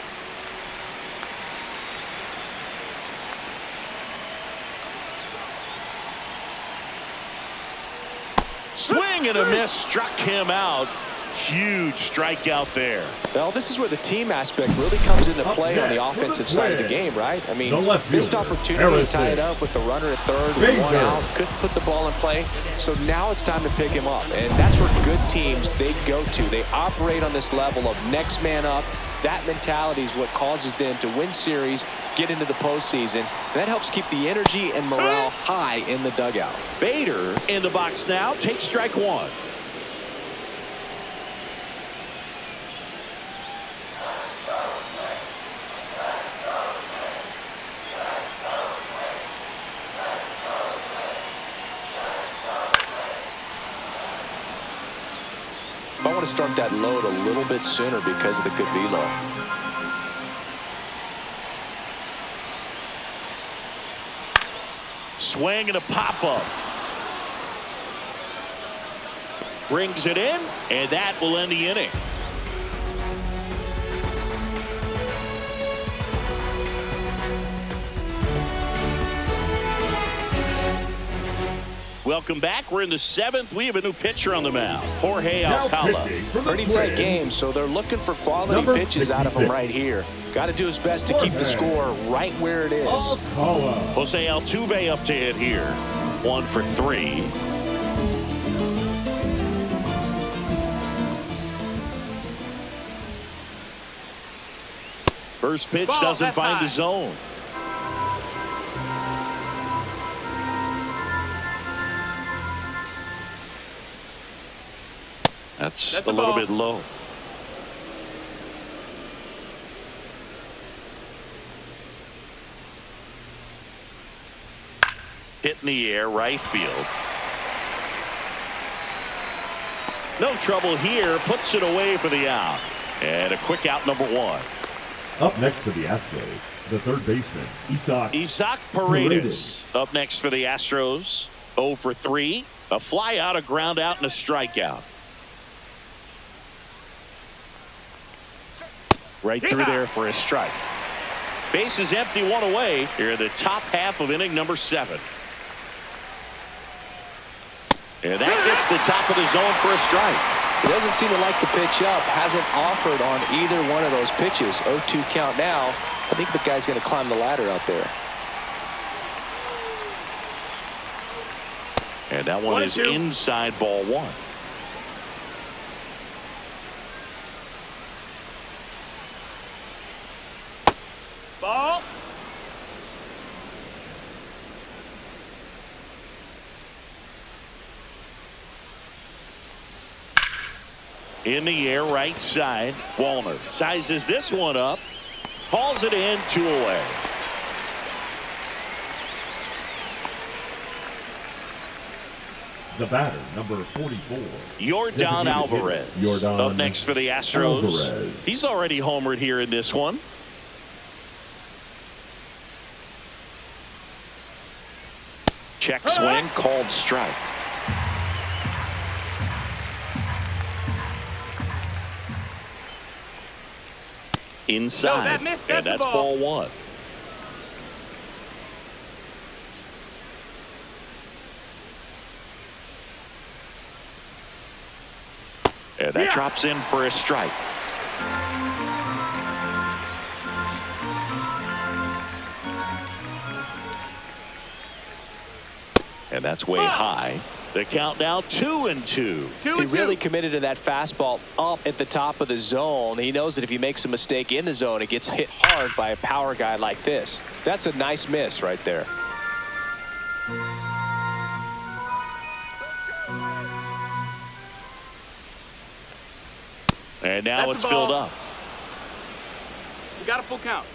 Swing and a miss, struck him out. Huge strikeout there. Well, this is where the team aspect really comes into play on the offensive side of the game, right? I mean, missed opportunity to tie it up with the runner at third with 1 out. Couldn't put the ball in play. So now it's time to pick him up. And that's where good teams, they go to. They operate on this level of next man up. That mentality is what causes them to win series, get into the postseason. That helps keep the energy and morale high in the dugout. Bader in the box now, takes strike 1. I want to start that load a little bit sooner because of the good velo. Swing and a pop-up. Brings it in, and that will end the inning. Welcome back. We're in the 7th. We have a new pitcher on the mound, Jorge Alcala. Pretty tight game, so they're looking for quality pitches out of him right here. Got to do his best to keep the score right where it is. Jose Altuve up to hit here. 1 for 3. First pitch doesn't find the zone. That's a little bit low. Hit in the air, right field. No trouble here, puts it away for the out. And a quick out, number 1. Up next for the Astros, the third baseman, Isaac Paredes. Up next for the Astros, 0 for 3. A fly out, a ground out, and a strikeout. Right through there for a strike. Base is empty, 1 away. Here in the top half of inning number 7. And that gets the top of the zone for a strike. He doesn't seem to like the pitch up. Hasn't offered on either one of those pitches. 0-2 count now. I think the guy's going to climb the ladder out there. And that one is inside, ball 1. Ball. In the air, right side. Wallner sizes this one up. Hauls it in, 2 away. The batter, number 44. Yordan Alvarez. Yordan Up next for the Astros. Alvarez. He's already homered here in this one. Check swing, called strike. Inside, No, that missed. and That's that's the ball. ball one. And that drops in for a strike. And that's way high. The count now 2-2. He really committed to that fastball up at the top of the zone. He knows that if he makes a mistake in the zone, it gets hit hard by a power guy like this. That's a nice miss right there. And now That's it's the ball. filled up. We got a full count.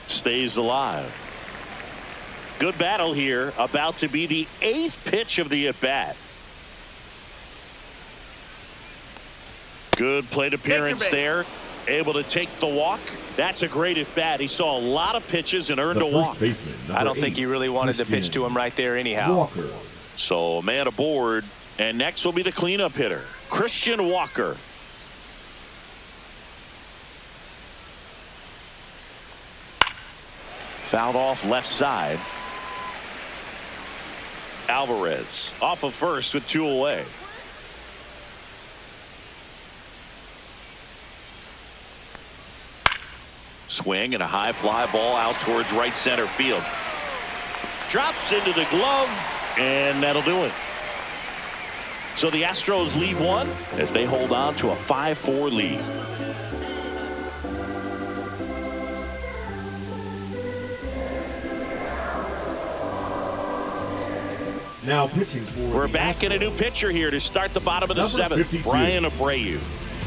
Stays alive. Good battle here. About to be the 8th pitch of the at-bat. Good plate appearance there. Able to take the walk. That's a great at-bat. He saw a lot of pitches and earned a walk. Baseman, I don't think he really wanted to pitch to him right there anyhow. Walker. So a man aboard. And next will be the cleanup hitter, Christian Walker. Fouled off left side. Alvarez off of first with 2 away. Swing and a high fly ball out towards right center field. Drops into the glove, and that'll do it. So the Astros lead 1 as they hold on to a 5-4 lead. Now pitching for We're the back in a new pitcher here to start the bottom of the Number 7th. 52. Brian Abreu.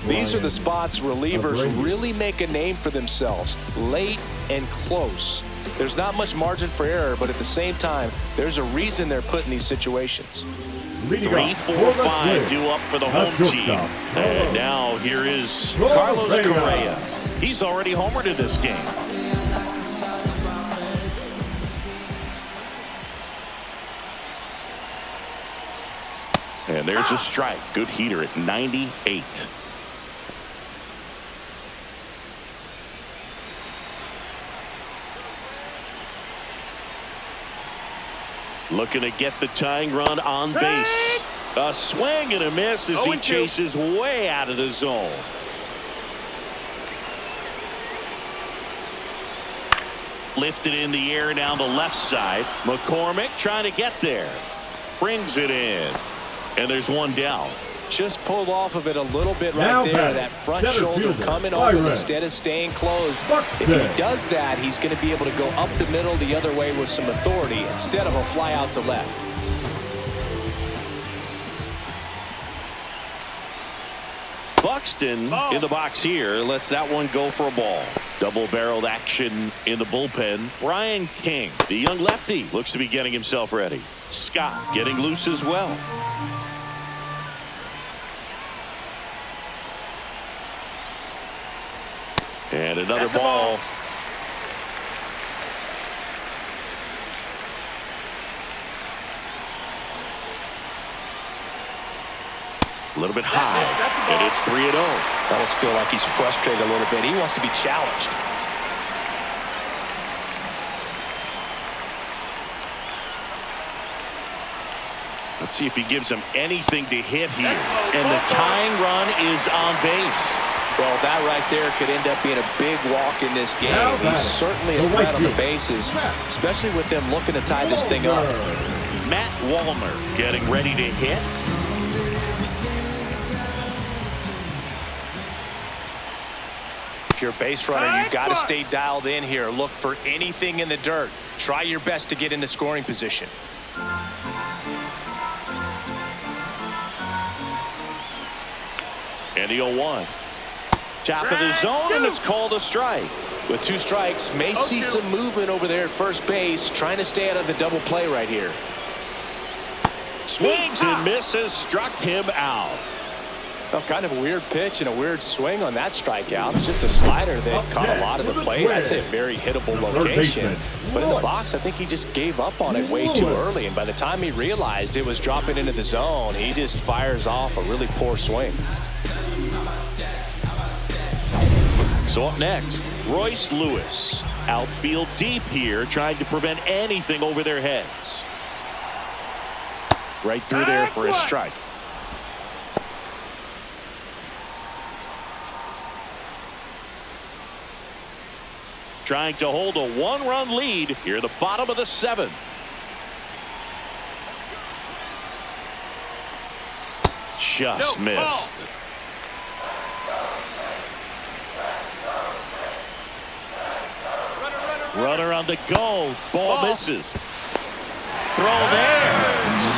These are the spots relievers Abreu. really make a name for themselves. Late and close. There's not much margin for error, but at the same time, there's a reason they're put in these situations. Leading 3, up 4, for the 5 Twins, due up for the the home team. shortstop, And now here is Carlos Carlos Correa. Correa. He's already homered in this game. And there's a strike. Good heater at 98. Looking to get the tying run on base. A swing and a miss as he 0-2. chases way out of the zone. Lifted in the air down the left side. McCormick trying to get there. Brings it in. And there's one down. Just pulled off of it a little bit right Now there. batting, That front center shoulder fielder, coming Byron. over instead of staying closed. Buxton. If he does that, he's going to be able to go up the middle the other way with some authority instead of a fly out to left. Buxton in the box here lets that one go for a ball. Double-barreled action in the bullpen. Brian King, the young lefty, looks to be getting himself ready. Scott getting loose as well. And another That's a ball. A little bit high, and it's 3-0. I almost feel like he's frustrated a little bit. He wants to be challenged. Let's see if he gives him anything to hit here. And the tying run is on base. Well, that right there could end up being a big walk in this game. Now He's batting, certainly the a threat right on the fielder, bases, Matt especially with them looking to tie this thing up. Matt Wallner getting ready to hit. If you're a base runner, you've got to stay dialed in here. Look for anything in the dirt. Try your best to get into scoring position. And the 0-1. Top of the zone, and it's called a strike. With 2 strikes, may see some movement over there at first base, trying to stay out of the double play right here. Swings and misses, struck him out. Well, kind of a weird pitch and a weird swing on that strikeout. It's just a slider that caught a lot of the plate. I'd say a very hittable location. But in the box, I think he just gave up on it way too early. And by the time he realized it was dropping into the zone, he just fires off a really poor swing. So up next, Royce Lewis. Outfield deep here, trying to prevent anything over their heads. Right through there for a strike. Trying to hold a 1-run lead here at the bottom of the 7th. Just missed. Runner on the go. Ball misses. Throw there.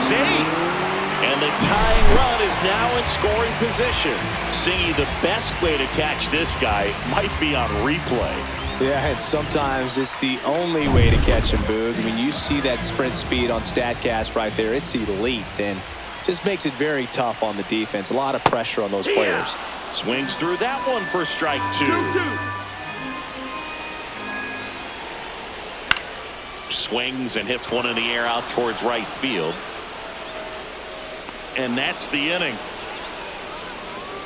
Safe. And the tying run is now in scoring position. Singy, the best way to catch this guy might be on replay. Yeah, and sometimes it's the only way to catch him, Boog. I mean, you see that sprint speed on StatCast right there. It's elite, and just makes it very tough on the defense. A lot of pressure on those players. Swings through that one for strike 2. Swings and hits one in the air out towards right field. And that's the inning.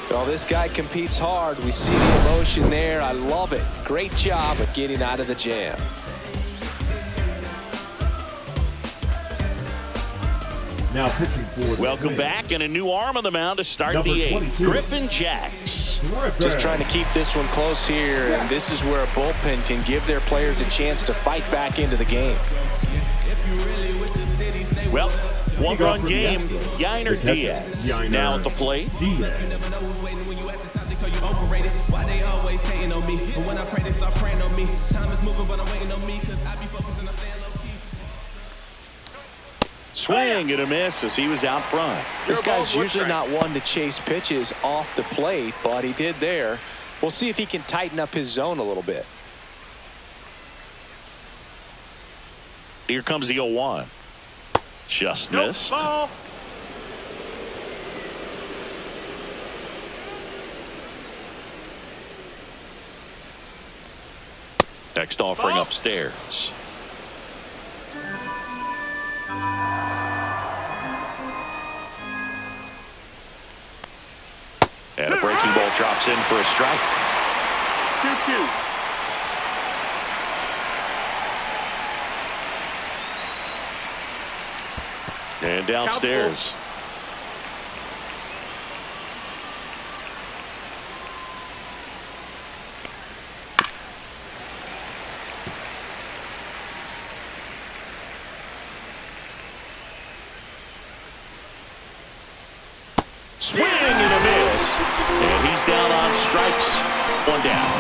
Well, this guy competes hard. We see the emotion there. I love it. Great job of getting out of the jam. Now pitching for the Welcome Twins. back, and a new arm on the mound to start Number the 8th. 22. Griffin Jacks. Just trying to keep this one close here, and this is where a bullpen can give their players a chance to fight back into the game. Well, 1-run for the game. Astros. Yainer The catcher, Diaz Yainer now at the plate. Diaz. Swing and a miss as he was out front. This guy's usually not one to chase pitches off the plate, but he did there. We'll see if he can tighten up his zone a little bit. Here comes the 0-1. Just missed. Ball. Next offering upstairs. And a breaking ball drops in for a strike. 2-2. And downstairs. Swing and a miss. And he's down on strikes. 1 down.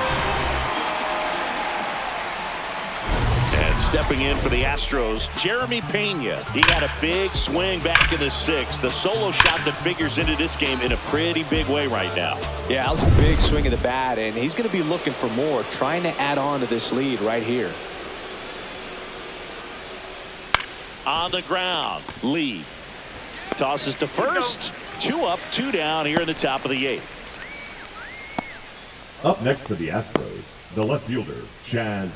And stepping in for the Astros, Jeremy Pena. He got a big swing back in the 6th. The solo shot that figures into this game in a pretty big way right now. Yeah, that was a big swing of the bat, and he's going to be looking for more, trying to add on to this lead right here. On the ground, Lee tosses to first. 2 up, 2 down here in the top of the 8th. Up next for the Astros, the left fielder, Chaz.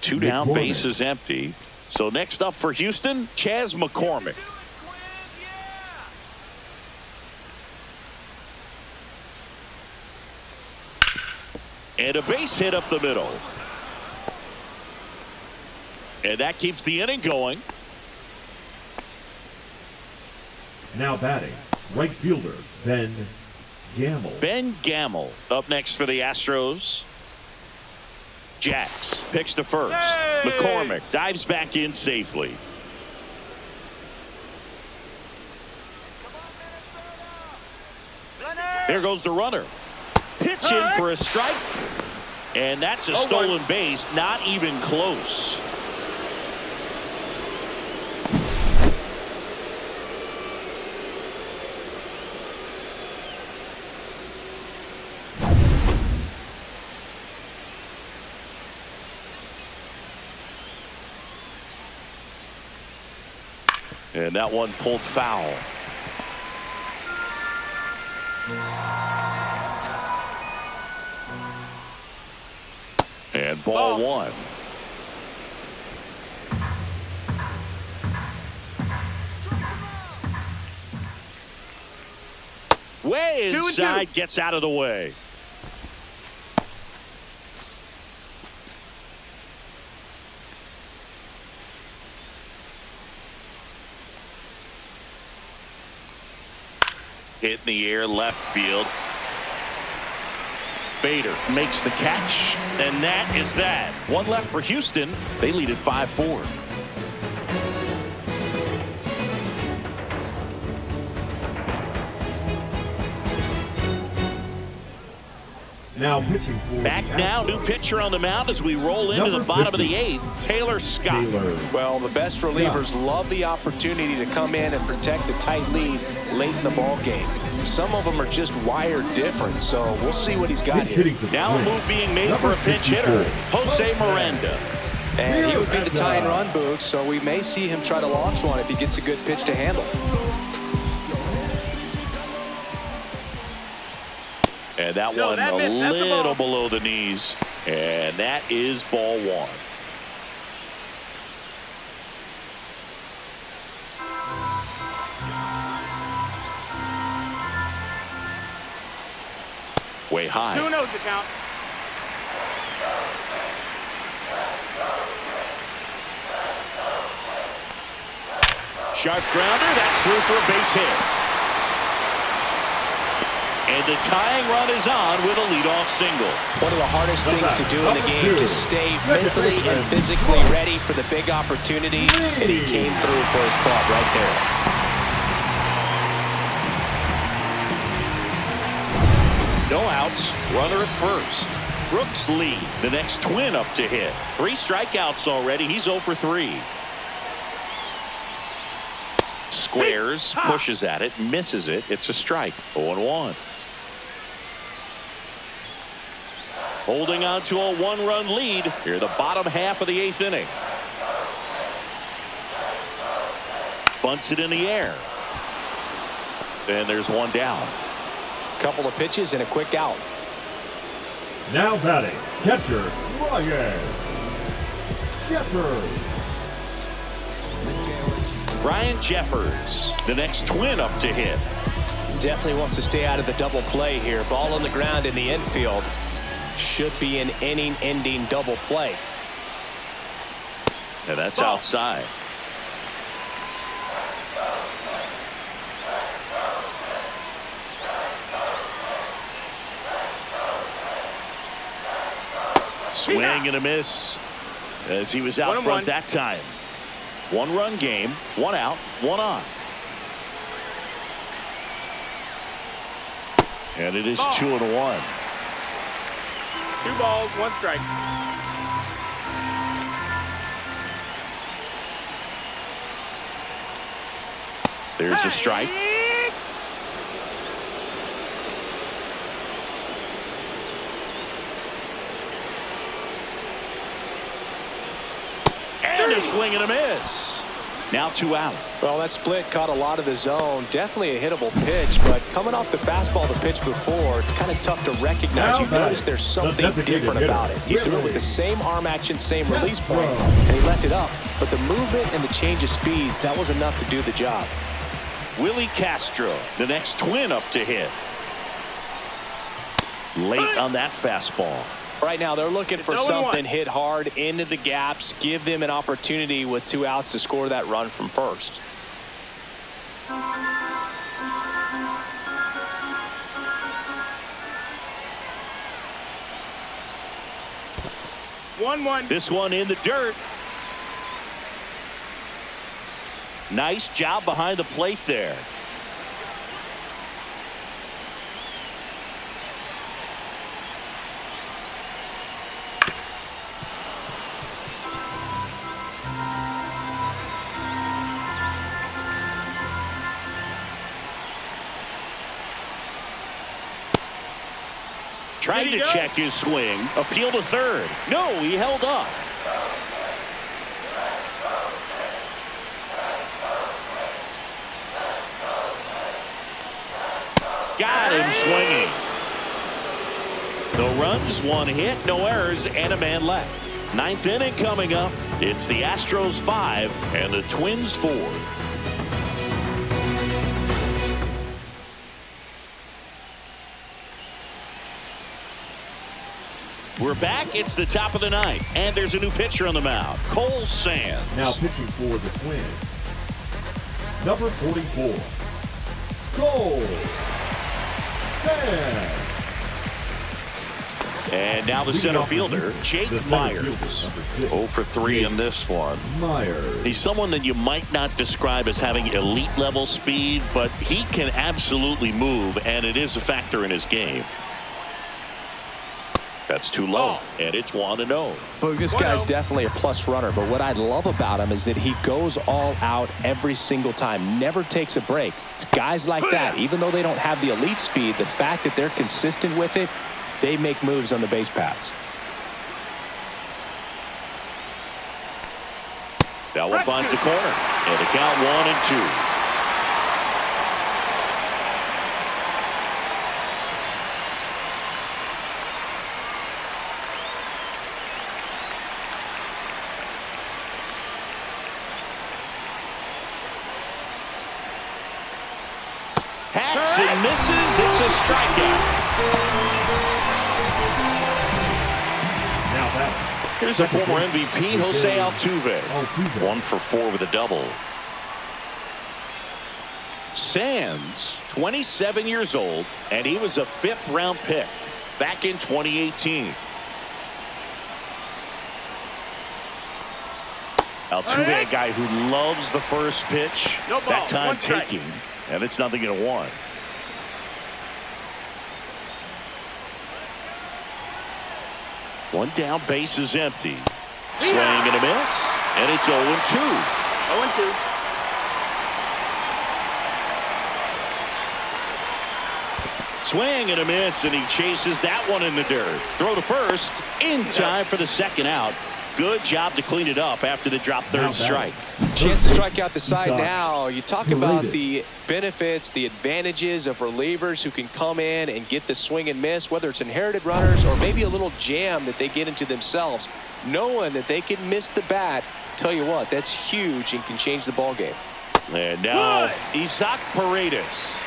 2 down, McCormick. base is empty. So next up for Houston, Chaz McCormick. And a base hit up the middle. And that keeps the inning going. Now batting, right fielder, Ben Gamble. Ben Gamble up next for the Astros. Jacks picks to first. Hey! McCormick dives back in safely. There goes the runner. Pitch in for a strike. And that's a stolen base, not even close. And that one pulled foul. And ball one. Way inside, gets out of the way. Hit in the air, left field. Bader makes the catch, and that is that. One left for Houston. They lead at 5-4. Now pitching for back now, new pitcher on the mound as we roll into the bottom of the 8th, Taylor Scott. Well, the best relievers love the opportunity to come in and protect a tight lead late in the ball game. Some of them are just wired different, so we'll see what he's got here. Now a move being made for a pinch hitter, Jose Miranda. And he would be the tying run, Boog, so we may see him try to launch one if he gets a good pitch to handle. And that one a little below the knees. And that is ball one. Way high. 2 no's the count. Sharp grounder. That's through for a base hit. And the tying run is on with a leadoff single. One of the hardest things to do in the game, to stay mentally and physically ready for the big opportunity, and he came through for his club right there. No outs, runner at first. Brooks lead, the next Twin up to hit. 3 strikeouts already, he's 0 for 3. Squares, pushes at it, misses it, it's a strike, 0-1. Holding on to a 1-run lead here, the bottom half of the 8th inning. Bunts it in the air. And there's one down. Couple of pitches and a quick out. Now batting, catcher Ryan Jeffers. Ryan Jeffers, the next Twin up to hit. Definitely wants to stay out of the double play here. Ball on the ground in the infield. Should be an inning-ending double play. And that's outside. Swing and a miss as he was out front that time. 1-run game, 1 out, 1 on. And it is 2-1. 2 balls, 1 strike. There's a strike. And a swing and a miss. Now 2 out. Well, that split caught a lot of the zone. Definitely a hittable pitch, but coming off the fastball the pitch before, it's kind of tough to recognize. You notice there's something different about it. He threw it with the same arm action, same release point, and he left it up. But the movement and the change of speeds, that was enough to do the job. Willie Castro, the next Twin up to hit. Late on that fastball. Right now, they're looking for something hit hard into the gaps, give them an opportunity with 2 outs to score that run from first. 1-1. This one in the dirt. Nice job behind the plate there. Tried to check his swing. Appeal to third. No, he held up. Got him swinging. No runs, 1 hit, no errors, and a man left. 9th inning coming up. It's the Astros 5 and the Twins 4. We're back. It's the top of the 9th, and there's a new pitcher on the mound, Cole Sands. Now pitching for the Twins, number 44, Cole Sands. And now the center fielder, Jake Myers. 0 for 3 in this one. Myers. He's someone that you might not describe as having elite level speed, but he can absolutely move, and it is a factor in his game. That's too low, and it's 1-0. But this guy's definitely a plus runner, but what I love about him is that he goes all out every single time, never takes a break. It's guys like that, even though they don't have the elite speed, the fact that they're consistent with it, they make moves on the base paths. That one finds the corner, and the count 1-2. Hacks and misses. It's a strikeout. Now that. Here's the former MVP, Jose Altuve. 1 for 4 with a double. Sands, 27 years old, and he was a 5th-round pick back in 2018. Altuve, a guy who loves the first pitch, No ball, that time 1 strike. taking, and it's 0-1. One down, base is empty. Swing and a miss, and it's 0-2. 0-2. Swing and a miss, and he chases that one in the dirt. Throw to first, in time for the 2nd out. Good job to clean it up after the drop 3rd strike. Chance to strike out the side now. You talk about the benefits, the advantages of relievers who can come in and get the swing and miss, whether it's inherited runners or maybe a little jam that they get into themselves. Knowing that they can miss the bat, tell you what, that's huge and can change the ball game. And now Isaac Paredes.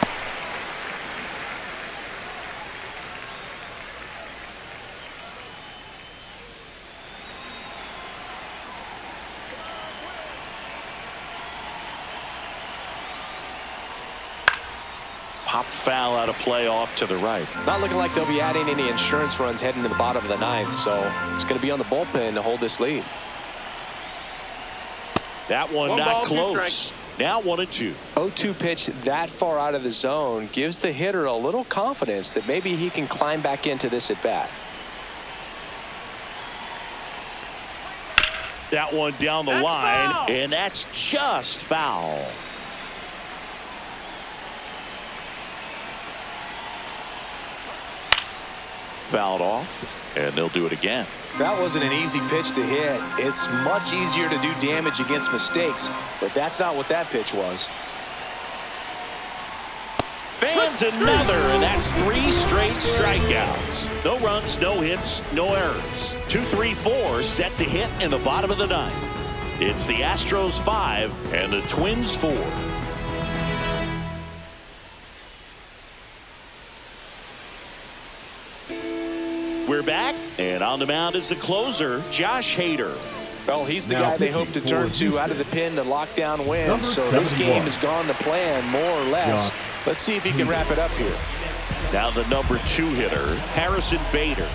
Pop foul out of play off to the right. Not looking like they'll be adding any insurance runs heading to the bottom of the 9th, so it's going to be on the bullpen to hold this lead. That one One not ball, 2 close. strikes. Now 1-2. 0-2 pitch that far out of the zone gives the hitter a little confidence that maybe he can climb back into this at bat. That one down the line, and that's just foul. Fouled off, and they'll do it again. That wasn't an easy pitch to hit. It's much easier to do damage against mistakes, but that's not what that pitch was. Fans another, and that's 3 straight strikeouts. No runs, no hits, no errors. 2-3-4 set to hit in the bottom of the 9th. It's the Astros 5 and the Twins 4. We're back, and on the mound is the closer, Josh Hader. Well, he's the Now guy they pitching hope to for turn to Houston. out of the pin to lock down wins. Number So this 71. game has gone to plan more or less. Josh Let's see if he can wrap it up here. Now the number 2 hitter, Harrison Bader.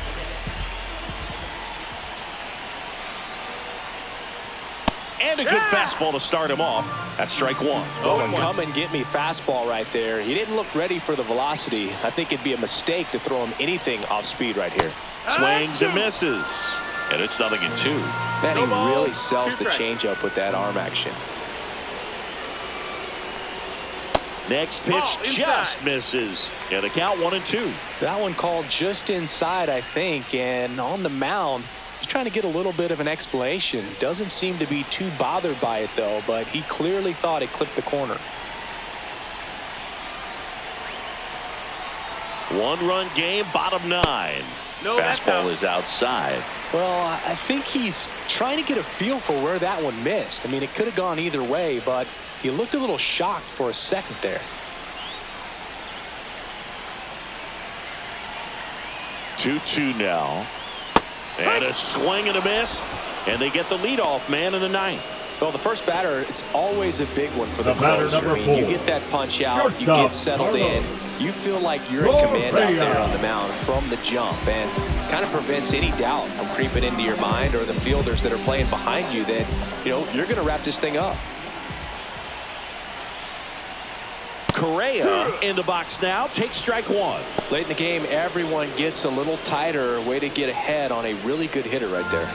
And a good fastball to start him off. That's strike 1. Oh, come and get me fastball right there. He didn't look ready for the velocity. I think it'd be a mistake to throw him anything off speed right here. Swings and misses. And it's 0-2. Man, he No ball, really sells 2 the strikes. changeup with that arm action. Next pitch Ball inside. just misses. And the count 1-2. That one called just inside, I think, and on the mound, he's trying to get a little bit of an explanation. Doesn't seem to be too bothered by it, though, but he clearly thought it clipped the corner. One-run game, bottom 9. No, that's Fastball out. is outside. Well, I think he's trying to get a feel for where that one missed. I mean, it could have gone either way, but he looked a little shocked for a second there. 2-2 now. And a swing and a miss. And they get the leadoff man in the 9th. Well, the first batter, it's always a big one for the batter, closer. number I mean, you 4. get that punch out, you Shortstop, get settled in, you feel like you're in command out there on the mound from the jump, and kind of prevents any doubt from creeping into your mind or the fielders that are playing behind you that, you know, you're going to wrap this thing up. Correa in the box now. Takes strike 1. Late in the game, everyone gets a little tighter. Way to get ahead on a really good hitter right there.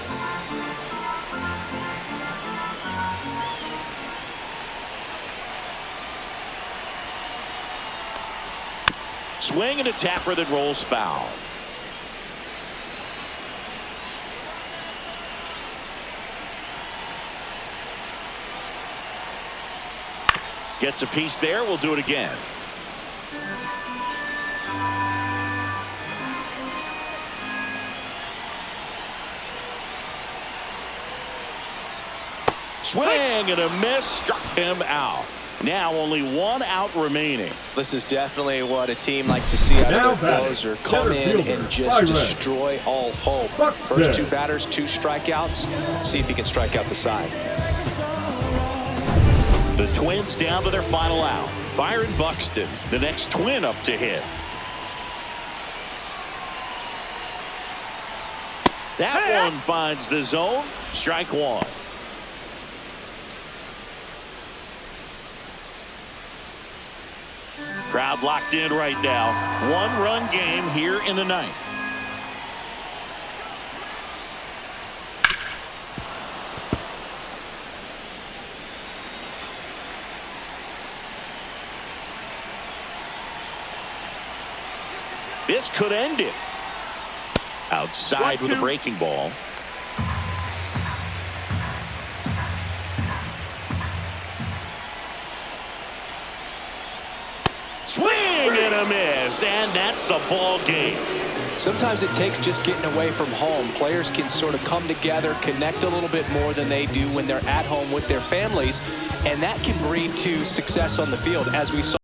Swing and a tapper that rolls foul. Gets a piece there. We'll do it again. Swing and a miss. Struck him out. Now only 1 out remaining. This is definitely what a team likes to see out Now of their batting, closer. Come center in fielder, and just Byron. destroy all hope. Buxton. First 2 batters, 2 strikeouts. See if he can strike out the side. The Twins down to their final out. Byron Buxton, the next Twin up to hit. That one finds the zone. Strike 1. Crowd locked in right now. 1-run game here in the 9th. This could end it. Outside with a breaking ball. Swing and a miss, and that's the ball game. Sometimes it takes just getting away from home. Players can sort of come together, connect a little bit more than they do when they're at home with their families, and that can breed to success on the field, as we saw.